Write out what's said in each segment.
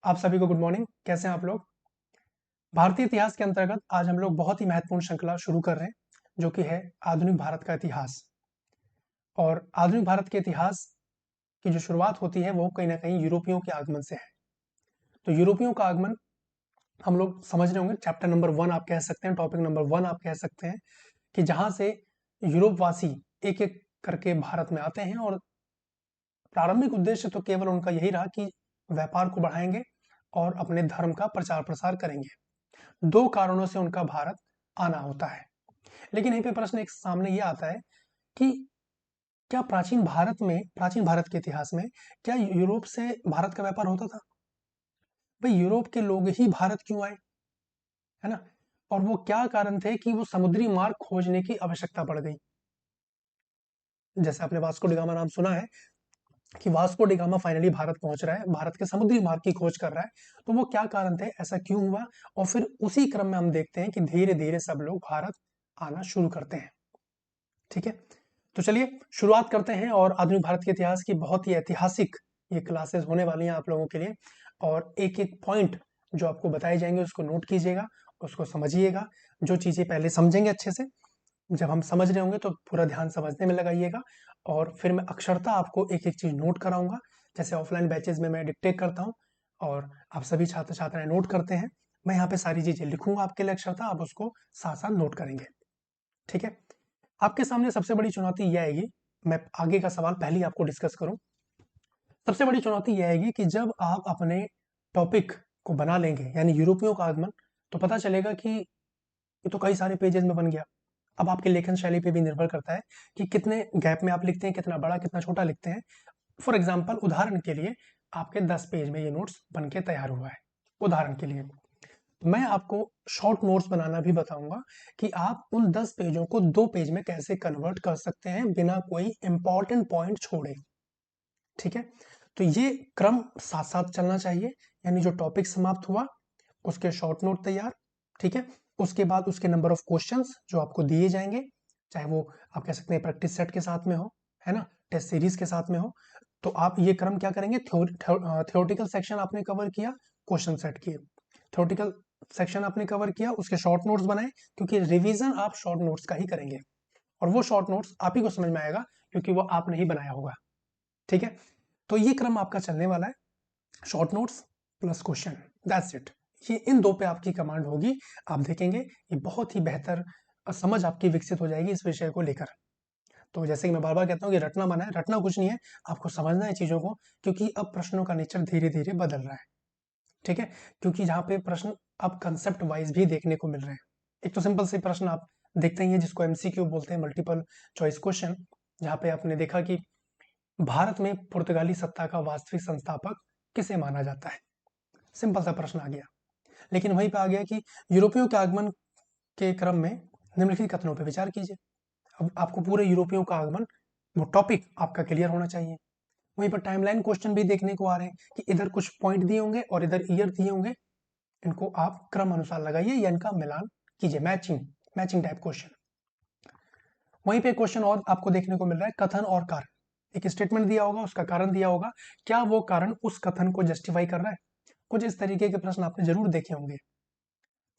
आप सभी को गुड मॉर्निंग। कैसे हैं आप लोग? भारतीय इतिहास के अंतर्गत आज हम लोग बहुत ही महत्वपूर्ण श्रृंखला शुरू कर रहे हैं, जो कि है आधुनिक भारत का इतिहास। और आधुनिक भारत के इतिहास की जो शुरुआत होती है वो कहीं न कहीं यूरोपियों के आगमन से है। तो यूरोपियों का आगमन हम लोग समझ रहे होंगे, चैप्टर नंबर 1 आप कह सकते हैं, टॉपिक नंबर 1 आप कह सकते हैं, कि जहाँ से यूरोपवासी एक-एक करके भारत में आते हैं और प्रारंभिक उद्देश्य तो केवल उनका यही रहा कि व्यापार को बढ़ाएँगे और अपने धर्म का प्रचार-प्रसार करेंगे। 2 कारणों से उनका भारत आना होता है। लेकिन यहीं पे प्रश्न एक सामने ये आता है कि क्या प्राचीन भारत के इतिहास में क्या यूरोप से भारत का व्यापार होता था? भई यूरोप के लोग ही भारत क्यों आए? है ना? और वो क्या कारण थे कि वो समुद्री मार्ग खोजने की आवश्यकता पड़ गई? जैसे आपने वास्को डी गामा नाम सुना है कि Vasco D gamma finally Bharat पहुँच रहा है, भारत के समुद्री मार्ग की खोज कर रहा है। तो वो क्या कारण थे? ऐसा क्यों हुआ? और फिर उसी क्रम में हम देखते हैं कि धीरे-धीरे सब लोग भारत आना शुरू करते हैं। ठीक है? तो चलिए शुरुआत करते हैं और आधुनिक भारत के इतिहास की बहुत ही ऐतिहासिक ये क्लासेस होने वाली हैं आप लोगों के लिए। और एक-एक पॉइंट जो आपको बताए जाएँगे उसको नोट कीजिएगा, उसको समझिएगा। जो चीज़ें पहले समझेंगे अच्छे से, जब हम समझ रहे होंगे तो पूरा ध्यान समझने में लगाइएगा और फिर मैं अक्षरशः आपको एक-एक चीज़ नोट कराऊँगा। जैसे ऑफलाइन बैचेज़ में मैं डिक्टेट करता हूँ और आप सभी छात्र-छात्राएँ नोट करते हैं। मैं यहाँ पे सारी चीज़ें लिखूँगा आपके लिए अक्षरशः, आप उसको साथ-साथ नोट करेंगे। ठीक है? आपके सामने सबसे बड़ी चुनौती ये आएगी, मैं आगे का सवाल पहले ही आपको डिस्कस करूँ। सबसे बड़ी चुनौती ये आएगी कि जब आप अपने टॉपिक को बना लेंगे, यानी यूरोपियों का आगमन, तो पता चलेगा कि ये तो कई सारे पेजेज़ में बन गया। अब आपकी लेखन शैली पे भी निर्भर करता है कि कितने गैप में आप लिखते हैं, कितना बड़ा, कितना छोटा लिखते हैं। फॉर एग्ज़ाम्पल उदाहरण के लिए आपके 10 पेज में ये नोट्स बन के तैयार हुआ है, उदाहरण के लिए। मैं आपको शॉर्ट नोट्स बनाना भी बताऊँगा कि आप उन 10 पेजों को 2 पेज में कैसे कन्वर्ट कर सकते हैं बिना कोई इम्पोर्टेंट पॉइंट छोड़े, ठीक है? तो ये क्रम साथ-साथ चलना चाहिए, यानी जो टॉपिक समाप्त हुआ, उसके शॉर्ट नोट तैयार, ठीक है? उसके बाद उसके नंबर ऑफ क्वेश्चंस जो आपको दिए जाएँगे, चाहे वो आप कह सकते हैं प्रैक्टिस सेट के साथ में हो, है ना? टेस्ट सीरीज़ के साथ में हो, तो आप ये क्रम क्या करेंगे, थ्योरेटिकल सेक्शन आपने कवर किया, क्वेश्चन सेट किए। थ्योरेटिकल सेक्शन आपने कवर किया, उसके शॉर्ट नोट्स बनाए, क्योंकि रिवीजन आप शॉर्ट नोट्स का ही करेंगे और वो शॉर्ट नोट्स आप ही को समझ में आएगा क्योंकि वो आपने ही बनाया होगा। ठीक है? तो ये क्रम आपका चलने वाला है, short notes plus question, that's it. ये इन 2 पे आपकी कमांड होगी। आप देखेंगे ये बहुत ही बेहतर समझ आपकी विकसित हो जाएगी इस विषय को लेकर। तो जैसे कि मैं बार-बार कहता हूँ कि रटना मना है, रटना कुछ नहीं है, आपको समझना है चीज़ों को, क्योंकि अब प्रश्नों का नेचर धीरे-धीरे बदल रहा है। ठीक है? क्योंकि जहाँ पे प्रश्न अब कांसेप्ट वाइज़ भी देखने को मिल रहे हैं। एक तो सिंपल से प्रश्न आप देखते ही हैं जिसको एमसीक्यू बोलते हैं, मल्टीपल चॉइस क्वेश्चन, जहाँ पे आपने देखा कि भारत में पुर्तगाली सत्ता का वास्तविक संस्थापक किसे माना जाता है? सिंपल सा प्रश्न आ गया। लेकिन वहीं पे आ गया कि यूरोपियों के आगमन के क्रम में निम्नलिखित कथनों पे विचार कीजिए। अब आपको पूरे यूरोपियों का आगमन, वो टॉपिक आपका क्लियर होना चाहिए। वहीं पर टाइमलाइन क्वेश्चन भी देखने को आ रहे हैं कि इधर कुछ पॉइंट दिए होंगे और इधर ईयर दिए होंगे। इनको आप क्रम अनुसार लगाइए या इनका मिलान कीजिए, मैचिंग मैचिंग टाइप क्वेश्चन। वहीं पे क्वेश्चन और आपको देखने को मिल रहा है, कथन और कारण। एक स्टेटमेंट दिया होगा, उसका कारण दिया होगा, क्या वो कारण उस कथन को जस्टिफाई कर रहा है? कुछ इस तरीके के प्रश्न आपने जरूर देखे होंगे,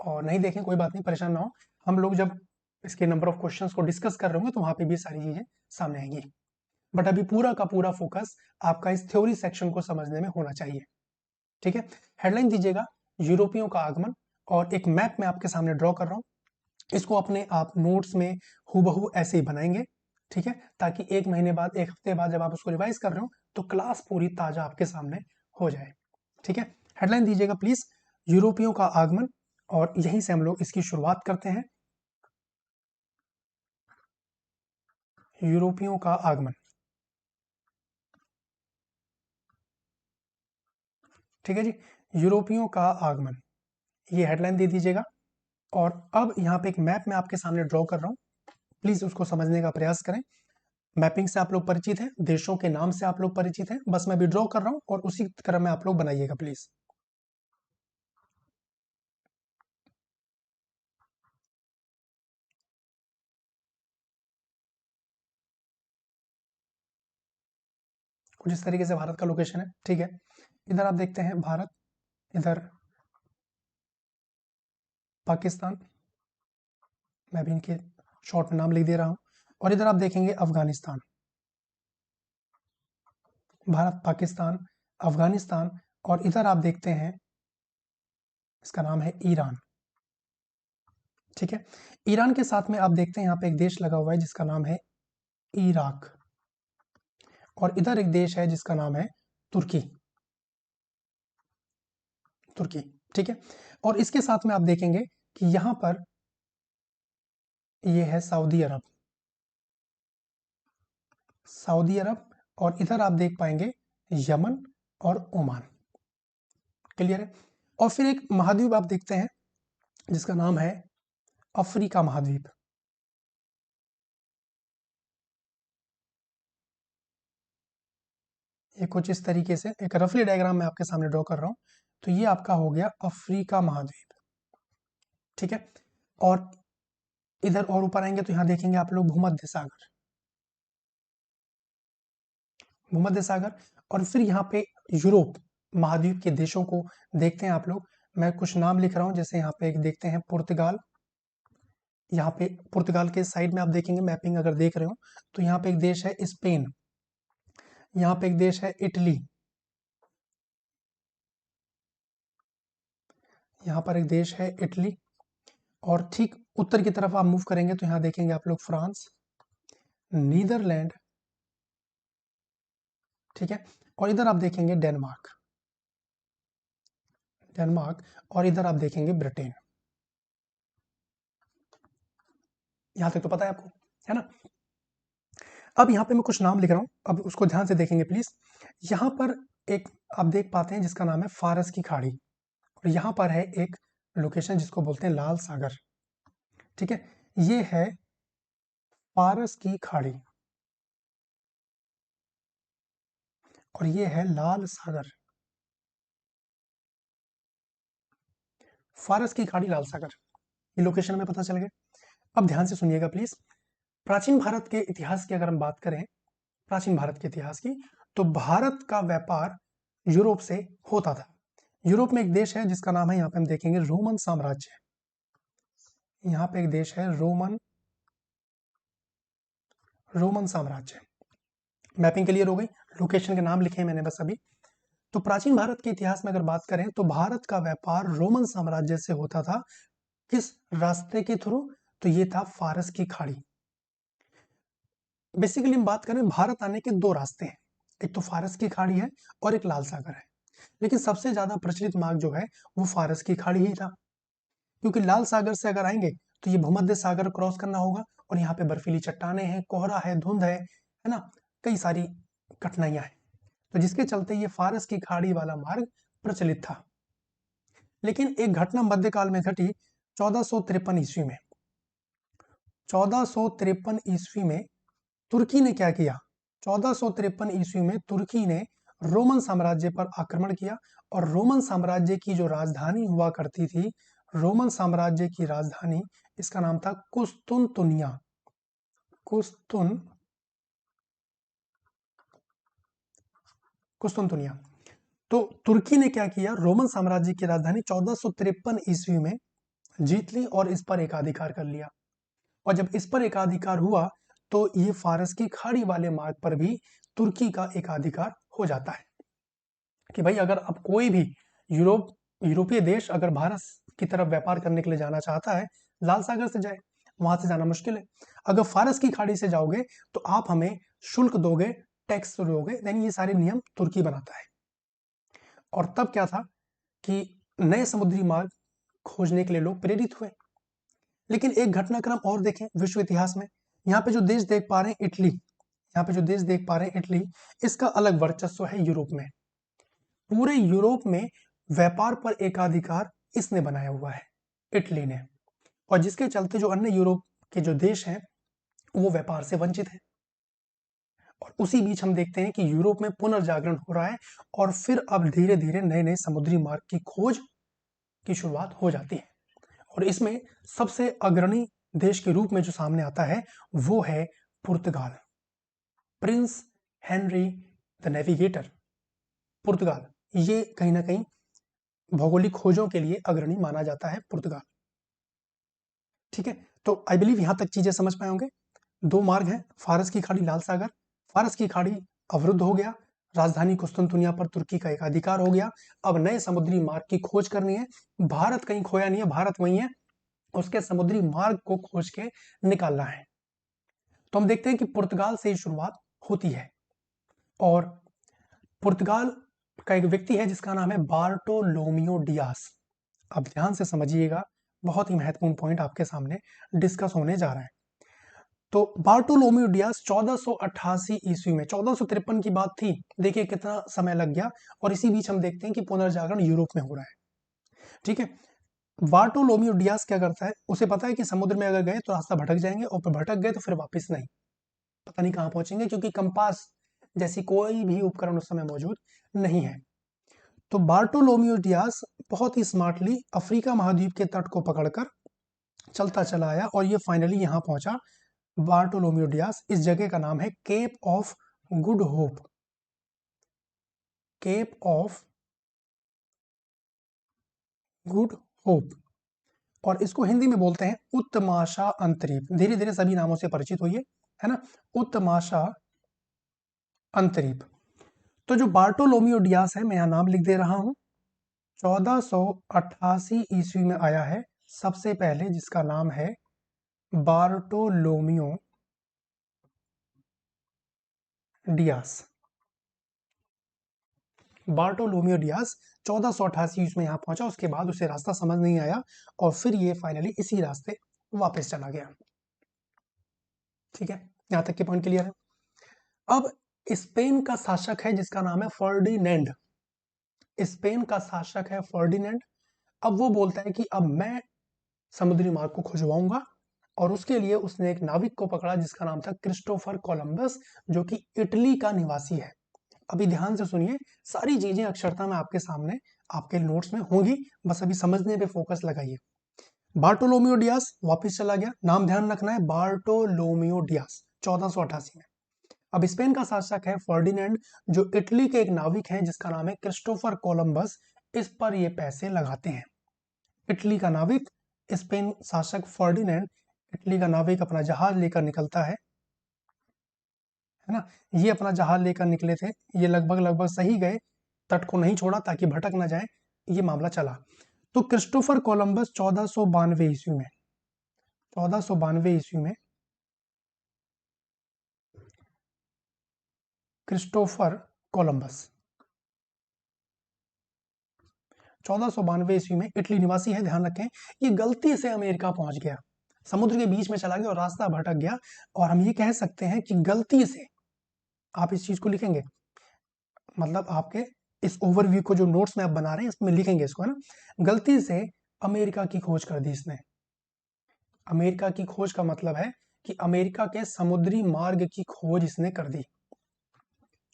और नहीं देखें कोई बात नहीं, परेशान ना हो। हम लोग जब इसके नंबर ऑफ क्वेश्चंस को डिस्कस कर रहे होंगे तो वहां पे भी सारी चीजें सामने आएंगी। बट अभी पूरा का पूरा फोकस आपका इस थ्योरी सेक्शन को समझने में होना चाहिए। ठीक है? हेडलाइन दीजिएगा, यूरोपियों का आगमन, और एक मैप मैं आपके सामने ड्रॉ कर रहा हूं। इसको अपने आप नोट्स में हूबहू ऐसे ही बनाएंगे, ठीक है? ताकि 1 महीने बाद, 1 हफ्ते बाद जब आप उसको रिवाइज कर रहे हो तो क्लास पूरी ताजा आपके सामने हो जाए। ठीक है? हेडलाइन दीजिएगा प्लीज, यूरोपियों का आगमन, और यहीं से हम लोग इसकी शुरुआत करते हैं। यूरोपियों का आगमन, ठीक है जी? यूरोपियों का आगमन, ये हेडलाइन दे दीजिएगा। और अब यहाँ पे एक मैप मैं आपके सामने ड्रॉ कर रहा हूँ, प्लीज उसको समझने का प्रयास करें। मैपिंग से आप लोग परिचित हैं, देशों के नाम से आप लोग परिचित हैं, बस मैं भी ड्रॉ कर रहा हूं और उसी क्रम में आप लोग बनाइएगा प्लीज। कुछ इस तरीके से भारत का लोकेशन है, ठीक है? इधर आप देखते हैं भारत, इधर पाकिस्तान, मैं भी इनके शॉर्ट में नाम लिख दे रहा हूं, और इधर आप देखेंगे अफगानिस्तान। भारत, पाकिस्तान, अफगानिस्तान, और इधर आप देखते हैं इसका नाम है ईरान। ठीक है, ईरान के साथ में आप देखते हैं यहाँ पे एक देश लगा हुआ है जिसका नाम है इराक, और इधर एक देश है जिसका नाम है तुर्की। तुर्की, ठीक है, और इसके साथ में आप देखेंगे कि यहां पर ये है सऊदी अरब। सऊदी अरब, और इधर आप देख पाएंगे यमन और ओमान। क्लियर है। और फिर एक महाद्वीप आप देखते हैं जिसका नाम है अफ्रीका महाद्वीप। ये कुछ इस तरीके से एक रफली डायग्राम मैं आपके सामने ड्रॉ कर रहा हूं। तो ये आपका हो गया अफ्रीका महाद्वीप। ठीक है, और इधर और ऊपर आएंगे तो यहां देखेंगे आप लोग भूमध्य सागर। भूमध्य सागर, और फिर यहाँ पे यूरोप महाद्वीप के देशों को देखते हैं आप लोग। मैं कुछ नाम लिख रहा हूं, जैसे यहाँ पे एक देखते हैं पुर्तगाल। यहाँ पे पुर्तगाल के साइड में आप देखेंगे मैपिंग अगर देख रहे हो तो यहाँ पे एक देश है स्पेन, यहाँ पे एक देश है इटली, यहाँ पर एक देश है इटली, और ठीक उत्तर की तरफ आप मूव करेंगे तो यहाँ देखेंगे आप लोग फ्रांस, नीदरलैंड, ठीक है, और इधर आप देखेंगे डेनमार्क। डेनमार्क, और इधर आप देखेंगे ब्रिटेन। यहां तक तो पता है आपको, है ना। अब यहाँ पे मैं कुछ नाम लिख रहा हूं, अब उसको ध्यान से देखेंगे प्लीज। यहाँ पर एक आप देख पाते हैं जिसका नाम है फारस की खाड़ी, और यहाँ पर है एक लोकेशन जिसको बोलते हैं लाल सागर। ठीक है, ये है फारस की खाड़ी, और ये है लाल सागर। फारस की खाड़ी, लाल सागर, ये लोकेशन में पता चल गया। अब ध्यान से सुनिएगा प्लीज। प्राचीन भारत के इतिहास की अगर हम बात करें, प्राचीन भारत के इतिहास की, तो भारत का व्यापार यूरोप से होता था। यूरोप में एक देश है जिसका नाम है, यहाँ पे हम देखेंगे रोमन साम्राज्य। यहाँ पे एक देश है रोमन साम्राज्य। मैपिंग क्लियर हो गई, लोकेशन के नाम लिखे हैं मैंने बस अभी। तो प्राचीन भारत के इतिहास में अगर बात करें तो भारत का व्यापार रोमन साम्राज्य से होता था। किस रास्ते के थ्रू? तो ये था फारस की खाड़ी। बेसिकली हम बात करें, भारत आने के दो रास्ते हैं, एक तो फारस की खाड़ी है और एक लाल सागर है, लेकिन सबसे ज्यादा प्रचलित मार्ग जो है वो फारस की खाड़ी ही था, क्योंकि लाल सागर से अगर आएंगे तो ये भूमध्य सागर क्रॉस करना होगा, और यहाँ पे बर्फीली चट्टाने हैं, कोहरा है, धुंध है ना, कई सारी कठिनाइयां हैं, तो जिसके चलते ये फारस की खाड़ी वाला मार्ग प्रचलित था। लेकिन एक घटना मध्यकाल में घटी 1453 ईस्वी में। 1453 ईस्वी में तुर्की ने क्या किया? 1453 ईस्वी में तुर्की ने रोमन साम्राज्य पर आक्रमण किया, और रोमन साम्राज्य की जो राजधानी हुआ करती थी, रोमन साम्राज्य की राजधानी, इसका नाम था कुस्तुनतुनिया। कुस्तुनतुनिया। तो तुर्की ने क्या किया? रोमन साम्राज्य की राजधानी 1453 ईस्वी में जीत ली और इस पर एकाधिकार कर लिया। और जब इस पर एकाधिकार हुआ तो ये फारस की खाड़ी वाले मार्ग पर भी तुर्की का एकाधिकार हो जाता है, कि भाई अगर अब कोई भी यूरोपीय देश अगर भारत की तरफ व्यापार करने के लिए जाना चाहता है, लाल सागर से जाए, वहां से जाना मुश्किल है। अगर फारस की खाड़ी से जाओगे तो आप हमें शुल्क दोगे, टैक्स दोगे, यानी ये सारे नियम तुर्की बनाता है। और तब क्या था कि नए समुद्री मार्ग खोजने के लिए लोग प्रेरित हुए। लेकिन एक घटनाक्रम और देखें विश्व इतिहास में, यहाँ पे जो देश देख पा रहे हैं इटली, यहाँ पे जो देश देख पा रहे हैं इटली, इसका अलग वर्चस्व है यूरोप में। पूरे यूरोप में व्यापार पर एकाधिकार इसने बनाया हुआ है, इटली ने, और जिसके चलते जो अन्य यूरोप के जो देश हैं वो व्यापार से वंचित हैं। और उसी बीच हम देखते हैं कि यूरोप में पुनर्जागरण हो रहा है, और फिर अब धीरे धीरे नए नए समुद्री मार्ग की खोज की शुरुआत हो जाती है। और इसमें सबसे अग्रणी देश के रूप में जो सामने आता है वो है पुर्तगाल। प्रिंस हेनरी द नेविगेटर, पुर्तगाल, ये कहीं ना कहीं भौगोलिक खोजों के लिए अग्रणी माना जाता है पुर्तगाल। ठीक है, तो आई बिलीव यहां तक चीजें समझ पाए होंगे। दो मार्ग हैं, फारस की खाड़ी, लाल सागर। फारस की खाड़ी अवरुद्ध हो गया, राजधानी कुस्तुनतुनिया पर तुर्की का एक अधिकार हो गया। अब नए समुद्री मार्ग की खोज करनी है। भारत कहीं खोया नहीं है, भारत वही है, उसके समुद्री मार्ग को खोज के निकालना है। तो हम देखते हैं कि पुर्तगाल से ही शुरुआत होती है, और पुर्तगाल का एक व्यक्ति है जिसका नाम है बार्टोलोमियो डियास। अब ध्यान से समझिएगा, बहुत ही महत्वपूर्ण पॉइंट आपके सामने डिस्कस होने जा रहा है। तो बार्टोलोमियो डियास 1488 ईस्वी में, 1453 की बात थी, देखिए कितना समय लग गया, और इसी बीच हम देखते हैं कि पुनर्जागरण यूरोप में हो रहा है। ठीक है, बार्टोलोमियो डियास क्या करता है, उसे पता है कि समुद्र में अगर गए तो रास्ता भटक जाएंगे, और भटक गए तो फिर वापस नहीं, पता नहीं कहां पहुंचेंगे, क्योंकि कंपास जैसी कोई भी उपकरण उस समय मौजूद नहीं है। तो बार्टोलोमियो डियास बहुत ही स्मार्टली अफ्रीका महाद्वीप के तट को पकड़कर चलता चला आया, और ये फाइनली यहां पहुंचा। बार्टोलोमियो डियास, इस जगह का नाम है Cape of Good Hope. Cape of Good Hope, और इसको हिंदी में बोलते हैं उत्तमाशा अंतरीप। धीरे धीरे सभी नामों से परिचित होइए, है ना, उत्तमाशा अंतरीप। तो जो बार्टोलोमियो डियास है, मैं यहां नाम लिख दे रहा हूं, 1488 ईस्वी में आया है सबसे पहले, जिसका नाम है बार्टोलोमियो डियास। बार्टोलोमियो डियास 1488 ईस्वी में यहां पहुंचा, उसके बाद उसे रास्ता समझ नहीं आया, और फिर ये फाइनली इसी रास्ते वापस चला गया। ठीक है, यहां तक के पॉइंट क्लियर है। अब स्पेन का शासक है जिसका नाम है फर्डिनेंड। स्पेन का शासक है फर्डिनेंड। अब वो बोलता है कि अब मैं समुद्री मार्ग को खुजवाऊंगा, और उसके लिए उसने एक नाविक को पकड़ा जिसका नाम था क्रिस्टोफर कोलंबस, जो कि इटली का निवासी है। अभी ध्यान से सुनिए, सारी चीजें अक्षरता में आपके सामने आपके नोट्स में होंगी, बस अभी समझने पे फोकस लगाइए। बार्टोलोमियो डियास वापस चला गया, नाम ध्यान रखना है, बार्टोलोमियो डियास 1488 में। अब स्पेन का शासक है फर्डिनेंड, जो इटली के एक नाविक हैं जिसका नाम है क्रिस्टोफर कोलंबस, इस पर ये पैसे लगाते हैं। इटली का नाविक, स्पेन शासक फर्डिनेंड, इटली का नाविक अपना जहाज लेकर निकलता है ना। ये अपना जहाज लेकर निकले थे, ये लगभग लगभग सही गए, तट को नहीं छोड़ा ताकि भटक ना जाए, ये मामला चला। तो क्रिस्टोफर कोलंबस 1492 ईस्वी में, 1492 ईस्वी में क्रिस्टोफर कोलंबस 1492 ईस्वी में इटली निवासी है, ध्यान रखें, ये गलती से अमेरिका पहुंच गया, समुद्र के बीच में चला गया और रास्ता भटक गया, और हम ये कह सकते हैं कि गलती से, आप इस चीज को लिखेंगे, मतलब आपके इस ओवरव्यू को जो नोट्स में आप बना रहे हैं इसमें लिखेंगे इसको, है ना, गलती से अमेरिका की खोज कर दी इसने। अमेरिका की खोज का मतलब है कि अमेरिका के समुद्री मार्ग की खोज इसने कर दी।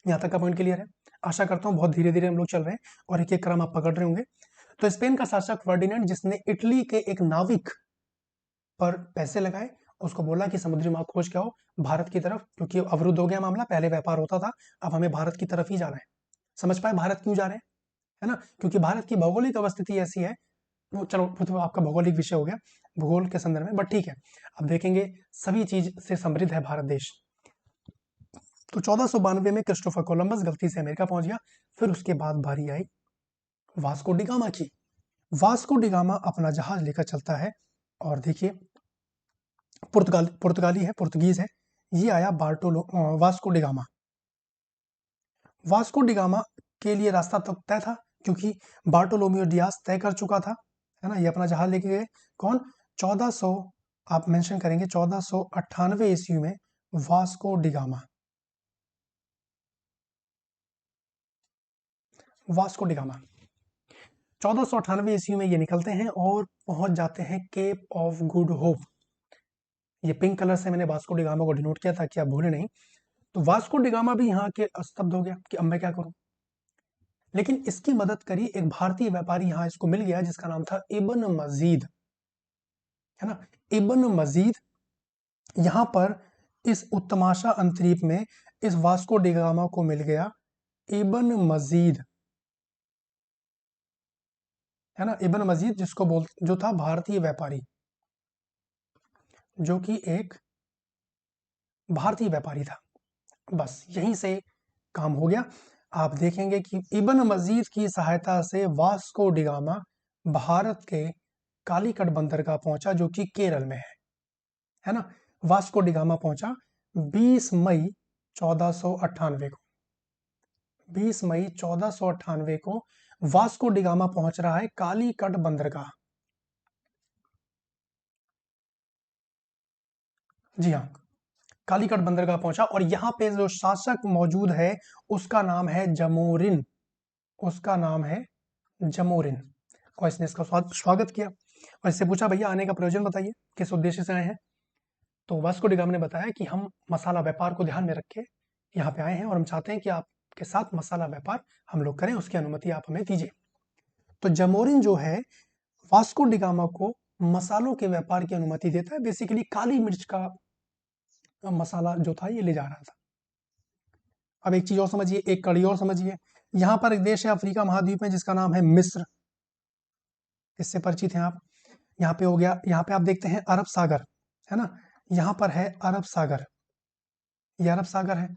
यहां तक का पॉइंट क्लियर है। आशा करता हूं बहुत धीरे धीरे हम लोग चल रहे हैं और एक एक क्रम आप पकड़ रहे होंगे। तो स्पेन का शासक फर्डिनेंड, जिसने इटली के एक नाविक पर पैसे लगाए, उसको बोला कि समुद्री मार्ग खोज के आओ भारत की तरफ, क्योंकि अवरुद्ध हो गया मामला, पहले व्यापार होता था, अब हमें भारत की तरफ ही जाना है। समझ पाए भारत क्यों जा रहे हैं, है ना, क्योंकि भारत की भौगोलिक अवस्थिति ऐसी है, वो चलो वो तो आपका भौगोलिक विषय हो गया, भूगोल के संदर्भ में, बट ठीक है, अब देखेंगे सभी चीज से समृद्ध है भारत देश। तो 1492 में क्रिस्टोफर कोलंबस गलती से अमेरिका पहुंच गया। फिर उसके बाद बारी आई वास्को डिगामा की। वास्को डिगामा अपना जहाज लेकर चलता है, और देखिए पुर्तगाली है, पुर्तगीज है, ये आया वास्को डिगामा। वास्को डिगामा के लिए रास्ता तो तय था, क्योंकि बार्टोलोमियो डियास तय कर चुका था, है ना, ये अपना जहाज लेके गए। कौन? 1400, आप मेंशन करेंगे 1498 ईस्वी में वास्को डिगामा, वास्को डिगामा 1498 ईस्वी में ये निकलते हैं और पहुंच जाते हैं केप ऑफ गुड होप। ये पिंक कलर से मैंने वास्को डिगामा को डिनोट किया ताकि आप भूले नहीं। तो वास्को डिगामा भी यहाँ के स्तब्ध हो गया कि अब मैं क्या करूं, लेकिन इसकी मदद करी एक भारतीय व्यापारी, यहाँ इसको मिल गया, जिसका नाम था इब्न मजीद, है ना, इब्न मजीद। यहाँ पर इस उत्तमाशा अंतरीप में इस वास्को डिगामा को मिल गया इब्न मजीद। है ना, इब्न मजीद जिसको जो था भारतीय व्यापारी, जो कि एक भारतीय व्यापारी था। बस यहीं से काम हो गया। आप देखेंगे कि इब्न मजीद की सहायता से वास्को डिगामा भारत के कालीकट बंदरगाह पहुंचा, जो कि केरल में है ना। वास्को डिगामा पहुंचा 20 मई 1498 को। 20 मई 1498 को वास्को डिगामा पहुंच रहा है कालीकट बंदरगाह। जी हाँ, कालीकट बंदरगाह पहुंचा, और यहाँ पे जो शासक मौजूद है उसका नाम है जमोरिन। उसका नाम है जमोरिन। और इसने इसका स्वागत किया और इससे पूछा, भैया आने का प्रयोजन बताइए, किस उद्देश्य से आए हैं। तो वास्को डिगामा ने बताया कि हम मसाला व्यापार को ध्यान में रख के यहाँ पे आए हैं और हम चाहते हैं कि आपके साथ मसाला व्यापार हम लोग करें, उसकी अनुमति आप हमें दीजिए। तो जमोरिन जो है वास्को डिगामा को मसालों के व्यापार की अनुमति देता है। बेसिकली काली मिर्च का मसाला जो था ये ले जा रहा था। अब एक चीज और समझिए, एक कड़ी और समझिए। यहाँ पर एक देश है अफ्रीका महाद्वीप में जिसका नाम है मिस्र। इससे परिचित हैं आप। यहाँ पे हो गया, यहाँ पे आप देखते हैं अरब सागर, है ना। यहाँ पर है अरब सागर, ये अरब सागर है।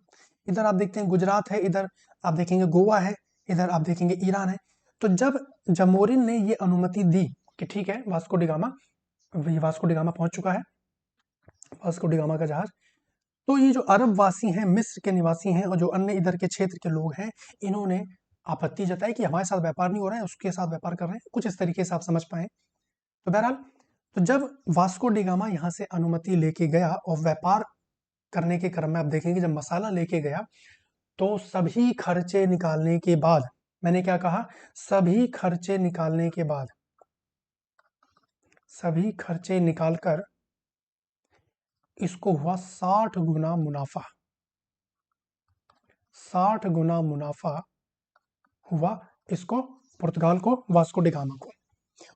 इधर आप देखते हैं गुजरात है, इधर आप देखेंगे गोवा है, इधर आप देखेंगे ईरान है। तो जब जमोरिन ने ये अनुमति दी कि ठीक है वास्को डिगामा पहुंच चुका है, वास्को डिगामा का जहाज, तो ये जो अरब वासी हैं, मिस्र के निवासी हैं और जो अन्य इधर के क्षेत्र के लोग हैं, इन्होंने आपत्ति जताई कि हमारे साथ व्यापार नहीं हो रहा है, उसके साथ व्यापार कर रहे हैं, कुछ इस तरीके से आप समझ पाए। तो बहरहाल, तो जब वास्को डिगामा यहाँ से अनुमति लेके गया और व्यापार करने के क्रम में आप देखेंगे जब मसाला लेके गया तो सभी खर्चे निकालने के बाद, मैंने क्या कहा, सभी खर्चे निकालने के बाद, सभी खर्चे निकालकर इसको हुआ 60 गुना मुनाफा। 60 गुना मुनाफा हुआ इसको, पुर्तगाल को, वास्को डिगामा को।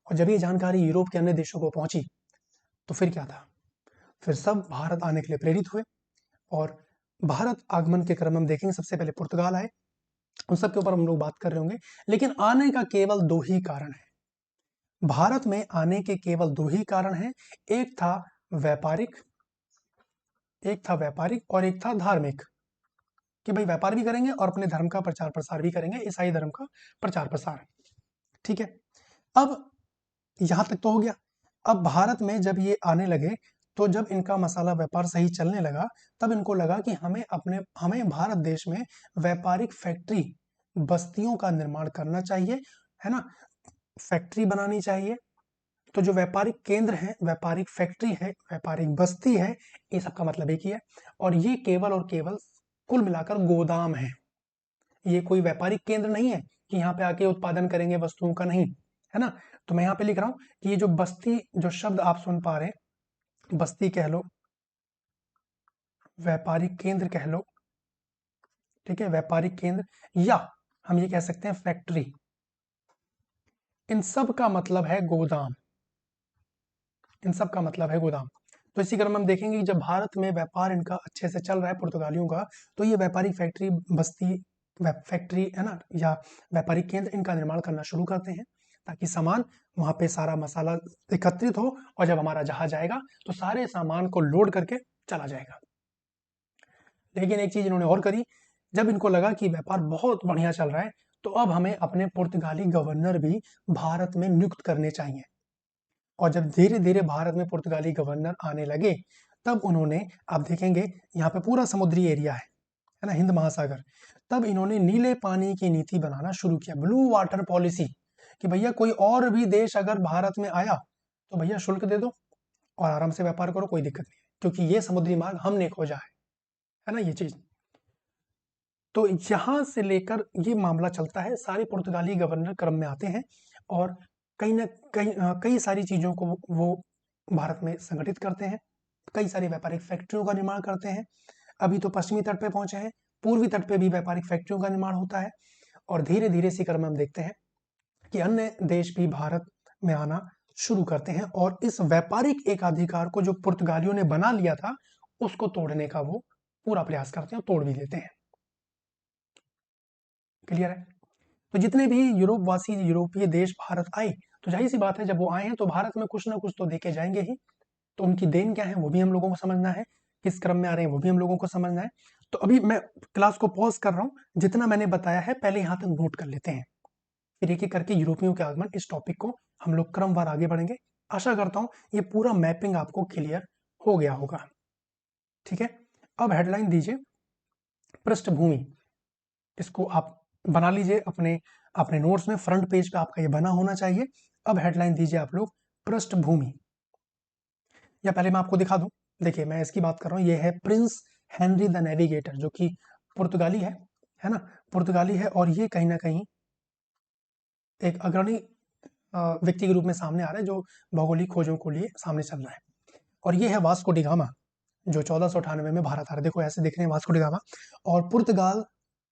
और जब ये जानकारी यूरोप के अन्य देशों को पहुंची तो फिर क्या था, फिर सब भारत आने के लिए प्रेरित हुए। और भारत आगमन के क्रम में हम देखेंगे सबसे पहले पुर्तगाल आए, उन सब के ऊपर हम लोग बात कर रहे होंगे। लेकिन आने का केवल दो ही कारण है, भारत में आने के केवल दो ही कारण हैं। एक था व्यापारिक, और एक था धार्मिक, कि भाई व्यापार भी करेंगे और अपने धर्म का प्रचार प्रसार भी करेंगे, ईसाई धर्म का प्रचार प्रसार। ठीक है, अब यहां तक तो हो गया। अब भारत में जब ये आने लगे तो जब इनका मसाला व्यापार सही चलने लगा तब इनको लगा कि हमें भारत देश में व्यापारिक फैक्ट्री, बस्तियों का निर्माण करना चाहिए, है ना, फैक्ट्री बनानी चाहिए। तो जो व्यापारिक केंद्र है, व्यापारिक फैक्ट्री है, व्यापारिक बस्ती है, ये सबका मतलब एक ही है। और ये केवल और केवल कुल मिलाकर गोदाम है, ये कोई व्यापारिक केंद्र नहीं है कि यहाँ पे आके उत्पादन करेंगे वस्तुओं का, नहीं है ना। तो मैं यहाँ पे लिख रहा हूँ कि ये जो बस्ती, जो शब्द आप सुन पा रहे हैं, बस्ती कह लो, व्यापारिक केंद्र कह लो, ठीक है, व्यापारिक केंद्र, या हम ये कह सकते हैं फैक्ट्री, इन सब का मतलब है गोदाम, इन सब का मतलब है गोदाम। तो इसी क्रम में हम देखेंगे कि जब भारत में व्यापार इनका अच्छे से चल रहा है पुर्तगालियों का, तो ये व्यापारिक फैक्ट्री, बस्ती, फैक्ट्री, है ना, या व्यापारिक केंद्र, इनका निर्माण करना शुरू करते हैं ताकि सामान वहां पे सारा मसाला एकत्रित हो और जब हमारा जहाज आएगा तो सारे सामान को लोड करके चला जाएगा। लेकिन एक चीज इन्होंने और करी, जब इनको लगा कि व्यापार बहुत बढ़िया चल रहा है तो अब हमें अपने पुर्तगाली गवर्नर भी भारत में नियुक्त करने चाहिए। और जब धीरे धीरे भारत में पुर्तगाली गवर्नर आने लगे तब उन्होंने, आप देखेंगे यहाँ पे पूरा समुद्री एरिया है ना, हिंद महासागर, तब इन्होंने नीले पानी की नीति बनाना शुरू किया, ब्लू वाटर पॉलिसी, कि भैया कोई और भी देश अगर भारत में आया तो भैया शुल्क दे दो और आराम से व्यापार करो, कोई दिक्कत नहीं है, क्योंकि ये समुद्री मार्ग हमने खोजा है ना, ये चीज। तो यहां से लेकर ये मामला चलता है, सारे पुर्तगाली गवर्नर क्रम में आते हैं और कहीं ना कहीं कई सारी चीजों को वो भारत में संगठित करते हैं, कई सारी व्यापारिक फैक्ट्रियों का निर्माण करते हैं। अभी तो पश्चिमी तट पे पहुंचे हैं, पूर्वी तट पे भी व्यापारिक फैक्ट्रियों का निर्माण होता है। और धीरे धीरे इसी क्रम में हम देखते हैं कि अन्य देश भी भारत में आना शुरू करते हैं और इस व्यापारिक एकाधिकार को जो पुर्तगालियों ने बना लिया था उसको तोड़ने का वो पूरा प्रयास करते हैं और तोड़ भी देते हैं। क्लियर है। तो जितने भी यूरोपवासी यूरोपीय देश भारत आए, तो जाहिर सी बात है जब वो आए हैं तो भारत में कुछ ना कुछ तो देके जाएंगे ही। तो उनकी देन क्या है वो भी हम लोगों को समझना है, किस क्रम में आ रहे हैं वो भी हम लोगों को समझना है। तो अभी मैं क्लास को पॉज कर रहा हूँ, जितना मैंने बताया है पहले यहाँ तक नोट कर लेते हैं, फिर एक एक करके यूरोपियों के आगमन इस टॉपिक को हम लोग क्रमवार आगे बढ़ेंगे। आशा करता हूँ ये पूरा मैपिंग आपको क्लियर हो गया होगा। ठीक है, अब हेडलाइन दीजिए पृष्ठभूमि, इसको आप बना लीजिए अपने अपने नोट्स में, फ्रंट पेज पे आपका ये बना होना चाहिए। अब हेडलाइन दीजिए आप लोग पृष्ठभूमि, या पहले मैं आपको दिखा दूं, देखिए मैं इसकी बात कर रहा हूँ, ये है प्रिंस हेनरी द नेविगेटर, जो कि पुर्तगाली है ना, पुर्तगाली है, और ये कहीं ना कहीं एक अग्रणी व्यक्ति के रूप में सामने आ रहा है जो भौगोलिक खोजों को लिए सामने चल रहा है। और ये है वास्को डी गामा, जो 1498 में भारत आ रहा है। देखो ऐसे दिख रहे हैं वास्को डी गामा, और पुर्तगाल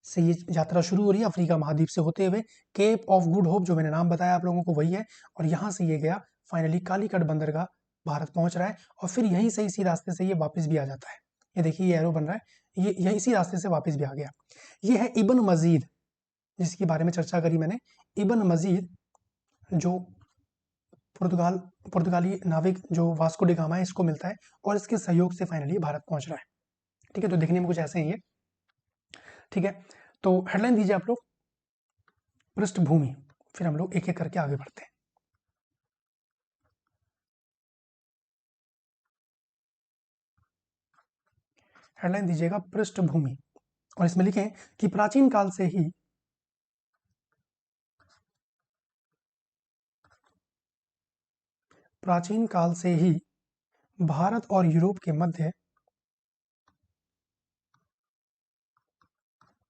से ये यात्रा शुरू हो रही है अफ्रीका महाद्वीप से होते हुए, केप ऑफ गुड होप जो मैंने नाम बताया आप लोगों को वही है, और यहाँ से ये गया फाइनली कालीकट बंदरगाह भारत पहुंच रहा है, और फिर यहीं से इसी रास्ते से ये वापस भी आ जाता है। ये देखिए ये एरो बन रहा है, ये इसी रास्ते से वापस भी आ गया। ये है इब्न मजीद, जिसके बारे में चर्चा करी मैंने। इब्न मजीद जो पुर्तगाली नाविक जो वास्को डी गामा है, इसको मिलता है, और इसके सहयोग से फाइनली भारत पहुंच रहा है। ठीक है, तो दिखने में कुछ ऐसे ही है। ठीक है, तो हेडलाइन दीजिए आप लोग पृष्ठभूमि, फिर हम लोग एक एक करके आगे बढ़ते हैं। हेडलाइन दीजिएगा पृष्ठभूमि, और इसमें लिखें कि प्राचीन काल से ही भारत और यूरोप के मध्य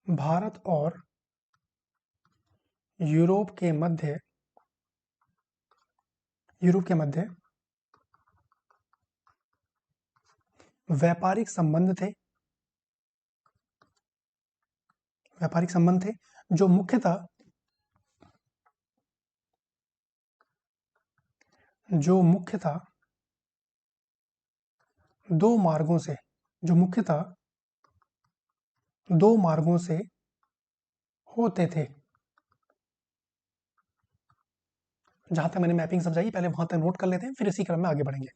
भारत और यूरोप के मध्य व्यापारिक संबंध थे, जो मुख्यतः दो मार्गों से होते थे। जहां तक मैंने मैपिंग समझाई पहले वहां तक नोट कर लेते हैं, फिर इसी क्रम में आगे बढ़ेंगे।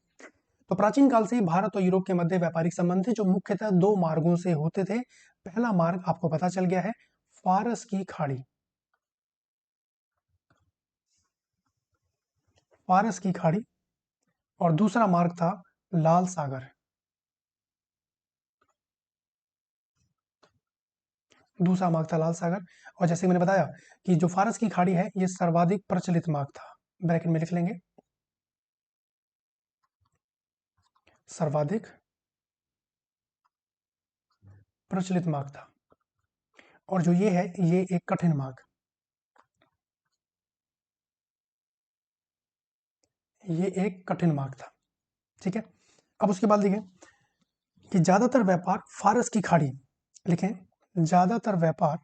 तो प्राचीन काल से ही भारत और यूरोप के मध्य व्यापारिक संबंध थे, जो मुख्यतः दो मार्गों से होते थे। पहला मार्ग आपको पता चल गया है, फारस की खाड़ी, और दूसरा मार्ग था लाल सागर। और जैसे मैंने बताया कि जो फारस की खाड़ी है ये सर्वाधिक प्रचलित मार्ग था, ब्रैकेट में लिख लेंगे, सर्वाधिक प्रचलित मार्ग था। और जो ये है ये एक कठिन मार्ग, था। ठीक है, अब उसके बाद लिखें कि ज्यादातर व्यापार फारस की खाड़ी, लिखें ज्यादातर व्यापार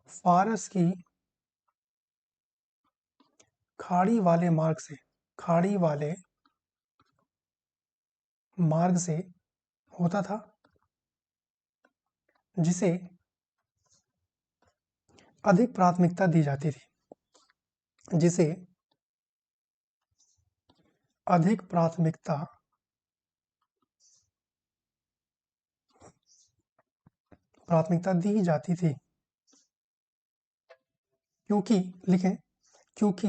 फारस की खाड़ी वाले मार्ग से होता था, जिसे अधिक प्राथमिकता दी जाती थी, क्योंकि लिखें क्योंकि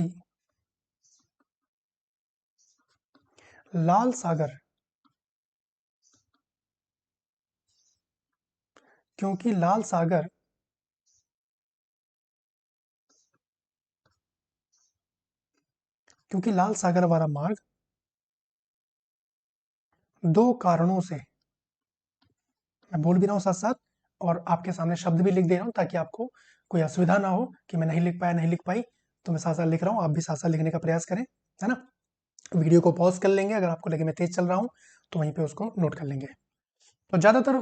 लाल सागर वाला मार्ग दो कारणों से, मैं बोल भी रहा हूं साथ साथ और आपके सामने शब्द भी लिख दे रहा हूं ताकि आपको कोई असुविधा ना हो कि मैं नहीं लिख पाई, तो मैं साथ साथ लिख रहा हूं, आप भी साथ साथ लिखने का प्रयास करें, है ना। वीडियो को पॉज कर लेंगे, अगर आपको लगे मैं तेज चल रहा हूं तो वहीं पे उसको नोट कर लेंगे। तो ज्यादातर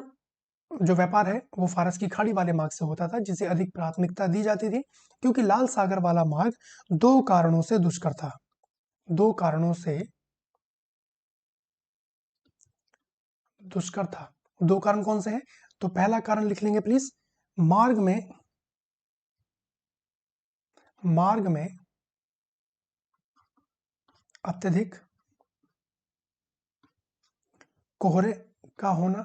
जो व्यापार है वो फारस की खाड़ी वाले मार्ग से होता था, जिसे अधिक प्राथमिकता दी जाती थी, क्योंकि लाल सागर वाला मार्ग दो कारणों से दुष्कर था, दुष्कर था। दो कारण कौन से हैं? तो पहला कारण लिख लेंगे प्लीज, मार्ग में अत्यधिक कोहरे का होना।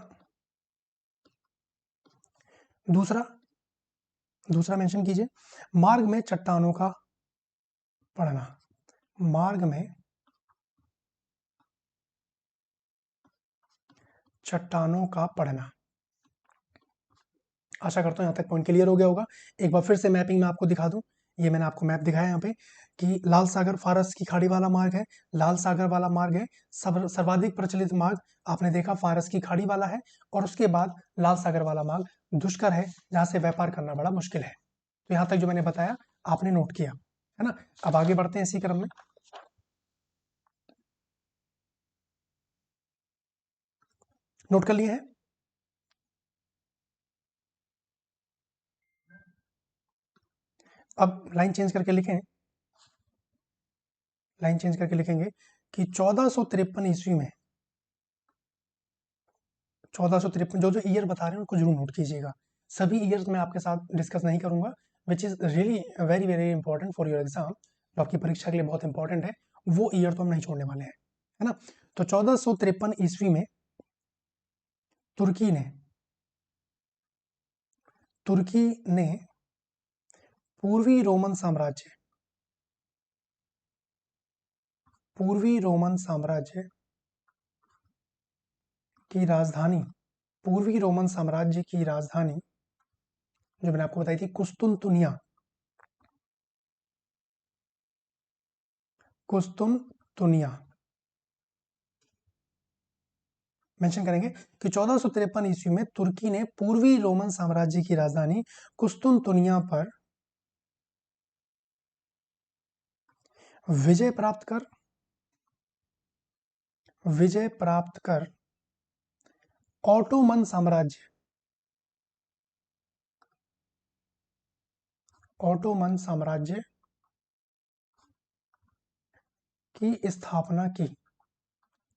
दूसरा मेंशन कीजिए, मार्ग में चट्टानों का पड़ना। मार्ग में चट्टानों का पड़ना। आशा करता हूं यहां तक पॉइंट क्लियर हो गया होगा। एक बार फिर से मैपिंग में आपको दिखा दूं, ये मैंने आपको मैप दिखाया यहाँ पे कि लाल सागर फारस की खाड़ी वाला मार्ग है, लाल सागर वाला मार्ग है। सर्वाधिक प्रचलित मार्ग आपने देखा फारस की खाड़ी वाला है, और उसके बाद लाल सागर वाला मार्ग दुष्कर है, जहां से व्यापार करना बड़ा मुश्किल है। तो यहाँ तक जो मैंने बताया आपने नोट किया है ना। अब आगे बढ़ते हैं इसी क्रम में। नोट कर लिए हैं? अब लाइन चेंज करके लिखें, लाइन चेंज करके लिखेंगे कि 1453 ईस्वी में, 1453, जो जो ईयर बता रहे हैं उनको जरूर नोट कीजिएगा। सभी ईयर्स मैं आपके साथ डिस्कस नहीं करूंगा, which is really very very important for your exam, जो आपकी परीक्षा के लिए बहुत इंपॉर्टेंट है। वो ईयर तो हम नहीं छोड़ने वाले हैं, है ना। तो 1453 ईस्वी में तुर्की ने पूर्वी रोमन साम्राज्य की राजधानी, पूर्वी रोमन साम्राज्य की राजधानी जो मैंने आपको बताई थी कुस्तुनतुनिया मेंशन करेंगे कि 1453 ईस्वी में तुर्की ने पूर्वी रोमन साम्राज्य की राजधानी कुस्तुनतुनिया पर विजय प्राप्त कर ऑटोमन साम्राज्य की स्थापना की।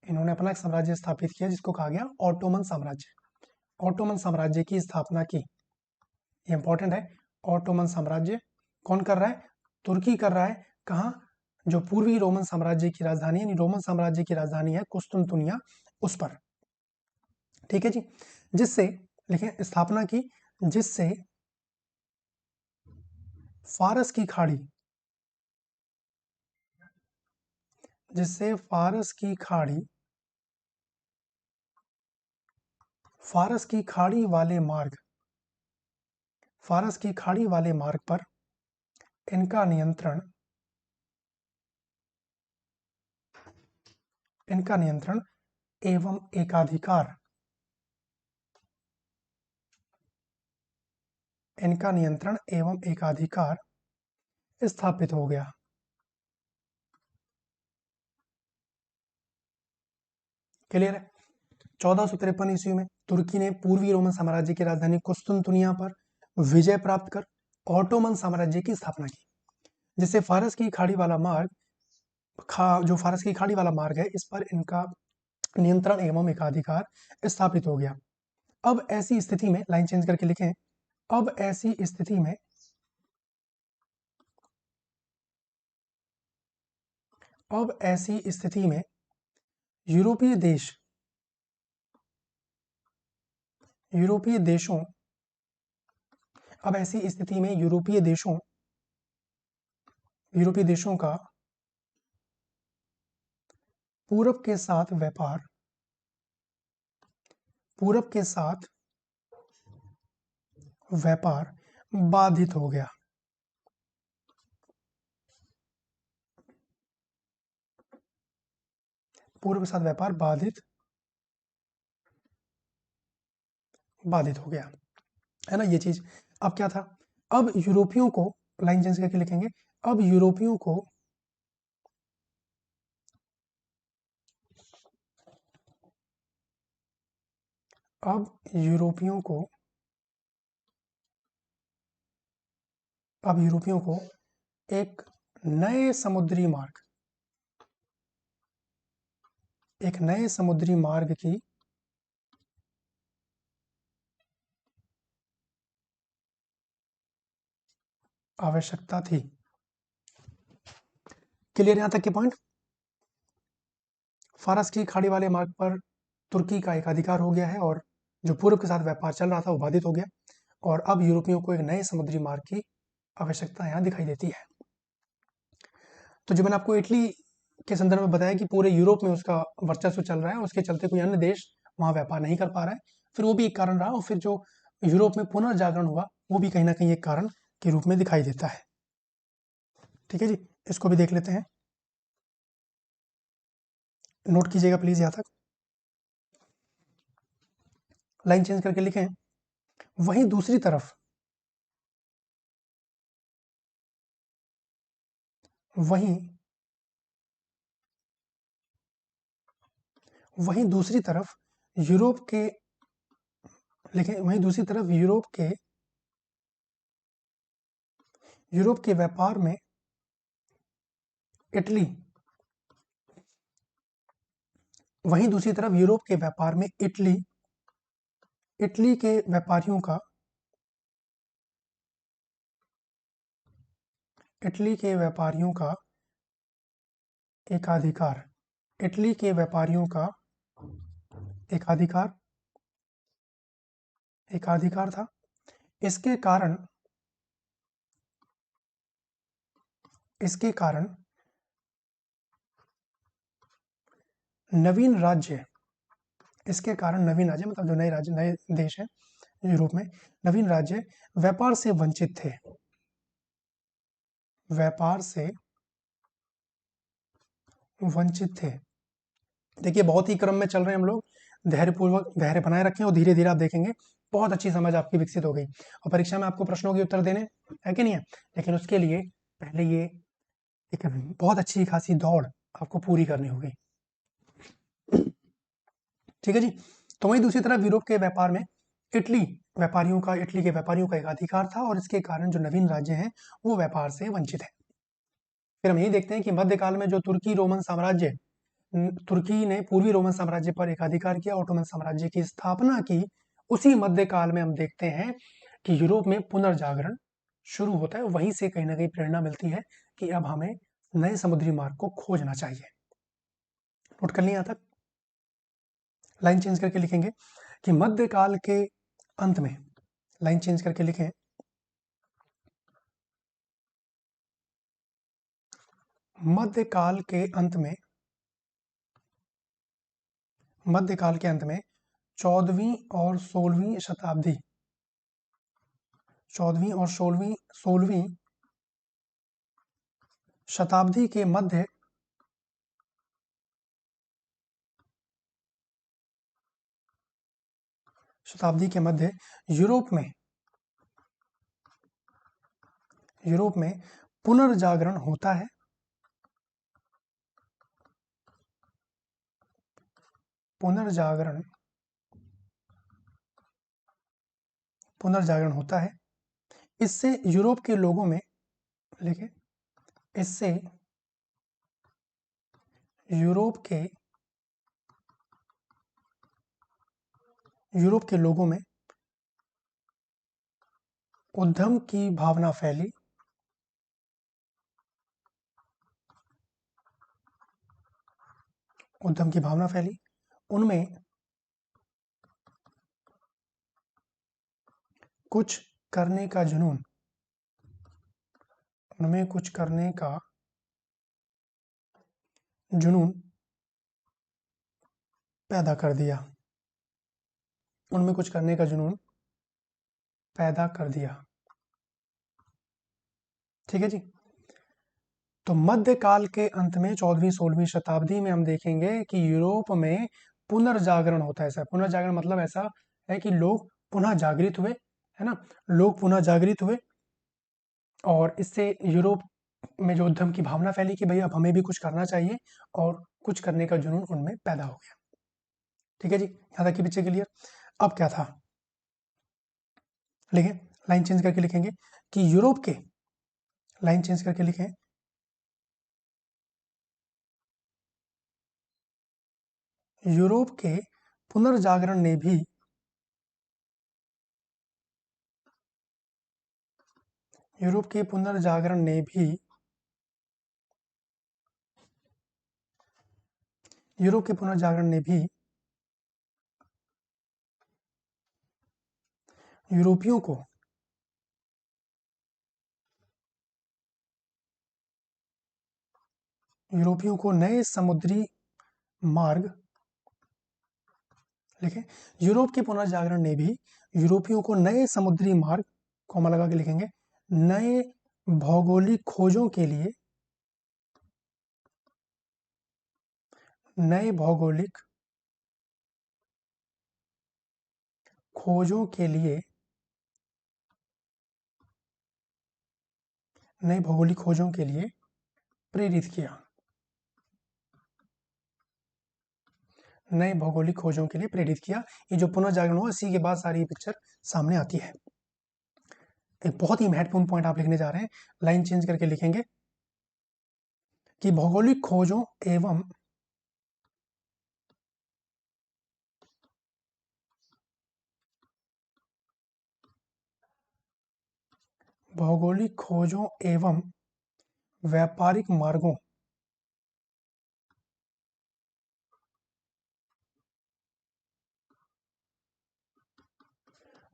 इन्होंने अपना एक साम्राज्य स्थापित किया जिसको कहा गया ऑटोमन साम्राज्य की स्थापना की। ये इंपॉर्टेंट है। ऑटोमन साम्राज्य कौन कर रहा है? तुर्की कर रहा है। कहाँ? जो पूर्वी रोमन साम्राज्य की राजधानी है, रोमन साम्राज्य की राजधानी है कुस्तुनतुनिया, उस पर। ठीक है जी। जिससे लिखें स्थापना की, जिससे फारस की खाड़ी, फारस की खाड़ी वाले मार्ग पर इनका नियंत्रण एवं एकाधिकार स्थापित हो गया। क्लियर है? 1453 ईस्वी में तुर्की ने पूर्वी रोमन साम्राज्य की राजधानी कुस्तुनतुनिया पर विजय प्राप्त कर ऑटोमन साम्राज्य की स्थापना की, जिससे फारस की खाड़ी वाला मार्ग है, इस पर इनका नियंत्रण एवं एकाधिकार स्थापित हो गया। अब ऐसी स्थिति में, लाइन चेंज करके लिखें, अब ऐसी स्थिति में यूरोपीय देशों का पूरब के साथ व्यापार बाधित हो गया। पूर्व के साथ व्यापार बाधित हो गया, है ना ये चीज। अब क्या था? अब यूरोपियों को, लाइन चेंज करके लिखेंगे, अब यूरोपियों को एक नए समुद्री मार्ग की आवश्यकता थी। क्लियर यहां तक के पॉइंट? फारस की खाड़ी वाले मार्ग पर तुर्की का एक अधिकार हो गया है और जो पूर्व के साथ व्यापार चल रहा था वो बाधित हो गया और अब यूरोपियों को एक नए समुद्री मार्ग की आवश्यकता यहाँ दिखाई देती है। तो जो मैंने आपको इटली के संदर्भ में बताया कि पूरे यूरोप में उसका वर्चस्व चल रहा है, उसके चलते कोई अन्य देश वहाँ व्यापार नहीं कर पा रहा है, फिर वो भी एक कारण रहा और फिर जो यूरोप में पुनर्जागरण हुआ वो भी कहीं ना कहीं एक कारण के रूप में दिखाई देता है। ठीक है जी, इसको भी देख लेते हैं, नोट कीजिएगा प्लीज यहाँ तक। लाइन चेंज करके लिखें, वहीं दूसरी तरफ वहीं वहीं दूसरी तरफ यूरोप के लिखें, वहीं दूसरी तरफ यूरोप के व्यापार में इटली वहीं दूसरी तरफ यूरोप के व्यापार में इटली के व्यापारियों का इटली के व्यापारियों का एकाधिकार इटली के व्यापारियों का एकाधिकार एकाधिकार था। इसके कारण नवीन राज्य इसके कारण नवीन राज्य मतलब जो नए राज्य नए देश हैं यूरोप में, नवीन राज्य व्यापार से वंचित थे। व्यापार से वंचित थे। देखिए बहुत ही क्रम में चल रहे हैं हम लोग, धैर्यपूर्वक धैर्य बनाए रखें और धीरे धीरे आप देखेंगे बहुत अच्छी समझ आपकी विकसित हो गई और परीक्षा में आपको प्रश्नों के उत्तर देने है कि नहीं है, लेकिन उसके लिए पहले ये एक बहुत अच्छी खासी दौड़ आपको पूरी करनी होगी। ठीक है जी, तो वहीं दूसरी तरफ यूरोप के व्यापार में इटली के व्यापारियों का एक अधिकार था और इसके कारण जो नवीन राज्य हैं वो व्यापार से वंचित है। फिर हम यही देखते हैं कि मध्यकाल में जो तुर्की ने पूर्वी रोमन साम्राज्य पर एकाधिकार किया, ओटोमन साम्राज्य की स्थापना की। उसी मध्यकाल में हम देखते हैं कि यूरोप में पुनर्जागरण शुरू होता है, वहीं से कहीं ना कहीं प्रेरणा मिलती है कि अब हमें नए समुद्री मार्ग को खोजना चाहिए। नोट कर लिया यहाँ तक? लाइन चेंज करके लिखेंगे कि मध्यकाल के अंत में, लाइन चेंज करके लिखें, मध्यकाल के अंत में 14वीं और 16वीं शताब्दी 14वीं और 16वीं शताब्दी के मध्य यूरोप में पुनर्जागरण होता है। पुनर्जागरण होता है। इससे यूरोप के लोगों में लिखे इससे यूरोप के लोगों में उद्यम की भावना फैली। उनमें कुछ करने का जुनून पैदा कर दिया। ठीक है जी, तो मध्यकाल के अंत में 14वीं-16वीं शताब्दी में हम देखेंगे कि यूरोप में पुनर्जागरण होता है। ऐसा पुनर्जागरण मतलब ऐसा है कि लोग पुनः जागृत हुए, है ना, लोग पुनः जागृत हुए और इससे यूरोप में जो उद्यम की भावना फैली कि भाई अब हमें भी कुछ करना चाहिए और कुछ करने का जुनून उनमें पैदा हो गया। ठीक है जी, यहाँ तक कि पीछे क्लियर। अब क्या था, लिखें, लाइन चेंज करके लिखेंगे कि लाइन चेंज करके लिखें, यूरोप के पुनर्जागरण ने यूरोप के पुनर्जागरण ने भी यूरोप के पुनर्जागरण ने भी यूरोपियों को नए समुद्री मार्ग लिखें। यूरोप के पुनर्जागरण ने भी यूरोपियों को नए समुद्री मार्ग, कॉमा लगा के लिखेंगे, नए भौगोलिक खोजों के लिए नए भौगोलिक खोजों के लिए प्रेरित किया। नए भौगोलिक खोजों के लिए प्रेरित किया। ये जो पुनर्जागरण हुआ, इसी के बाद सारी पिक्चर सामने आती है। एक बहुत ही महत्वपूर्ण पॉइंट आप लिखने जा रहे हैं, लाइन चेंज करके लिखेंगे कि भौगोलिक खोजों एवं व्यापारिक मार्गों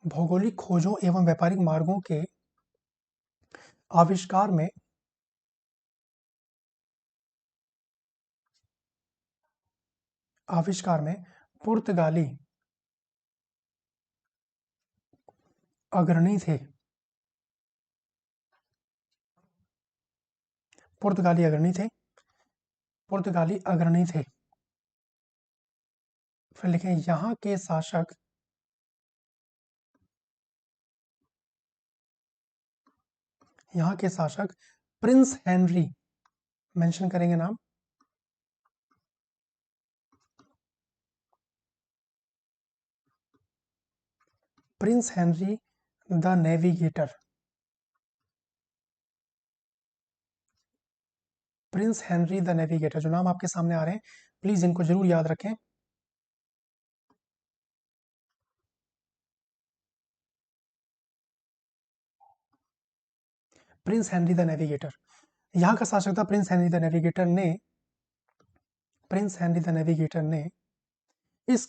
भौगोलिक खोजों एवं व्यापारिक मार्गों के आविष्कार में पुर्तगाली अग्रणी थे। पुर्तगाली अग्रणी थे। फिर लिखें यहाँ के शासक प्रिंस हेनरी, मेंशन करेंगे नाम, Prince Henry the navigator. Prince Henry the navigator, जो नाम आपके सामने आ रहे हैं, प्लीज इनको जरूर याद रखें। प्रिंस हेनरी द नेविगेटर, यहाँ का शासक था प्रिंस हेनरी द नेविगेटर ने इस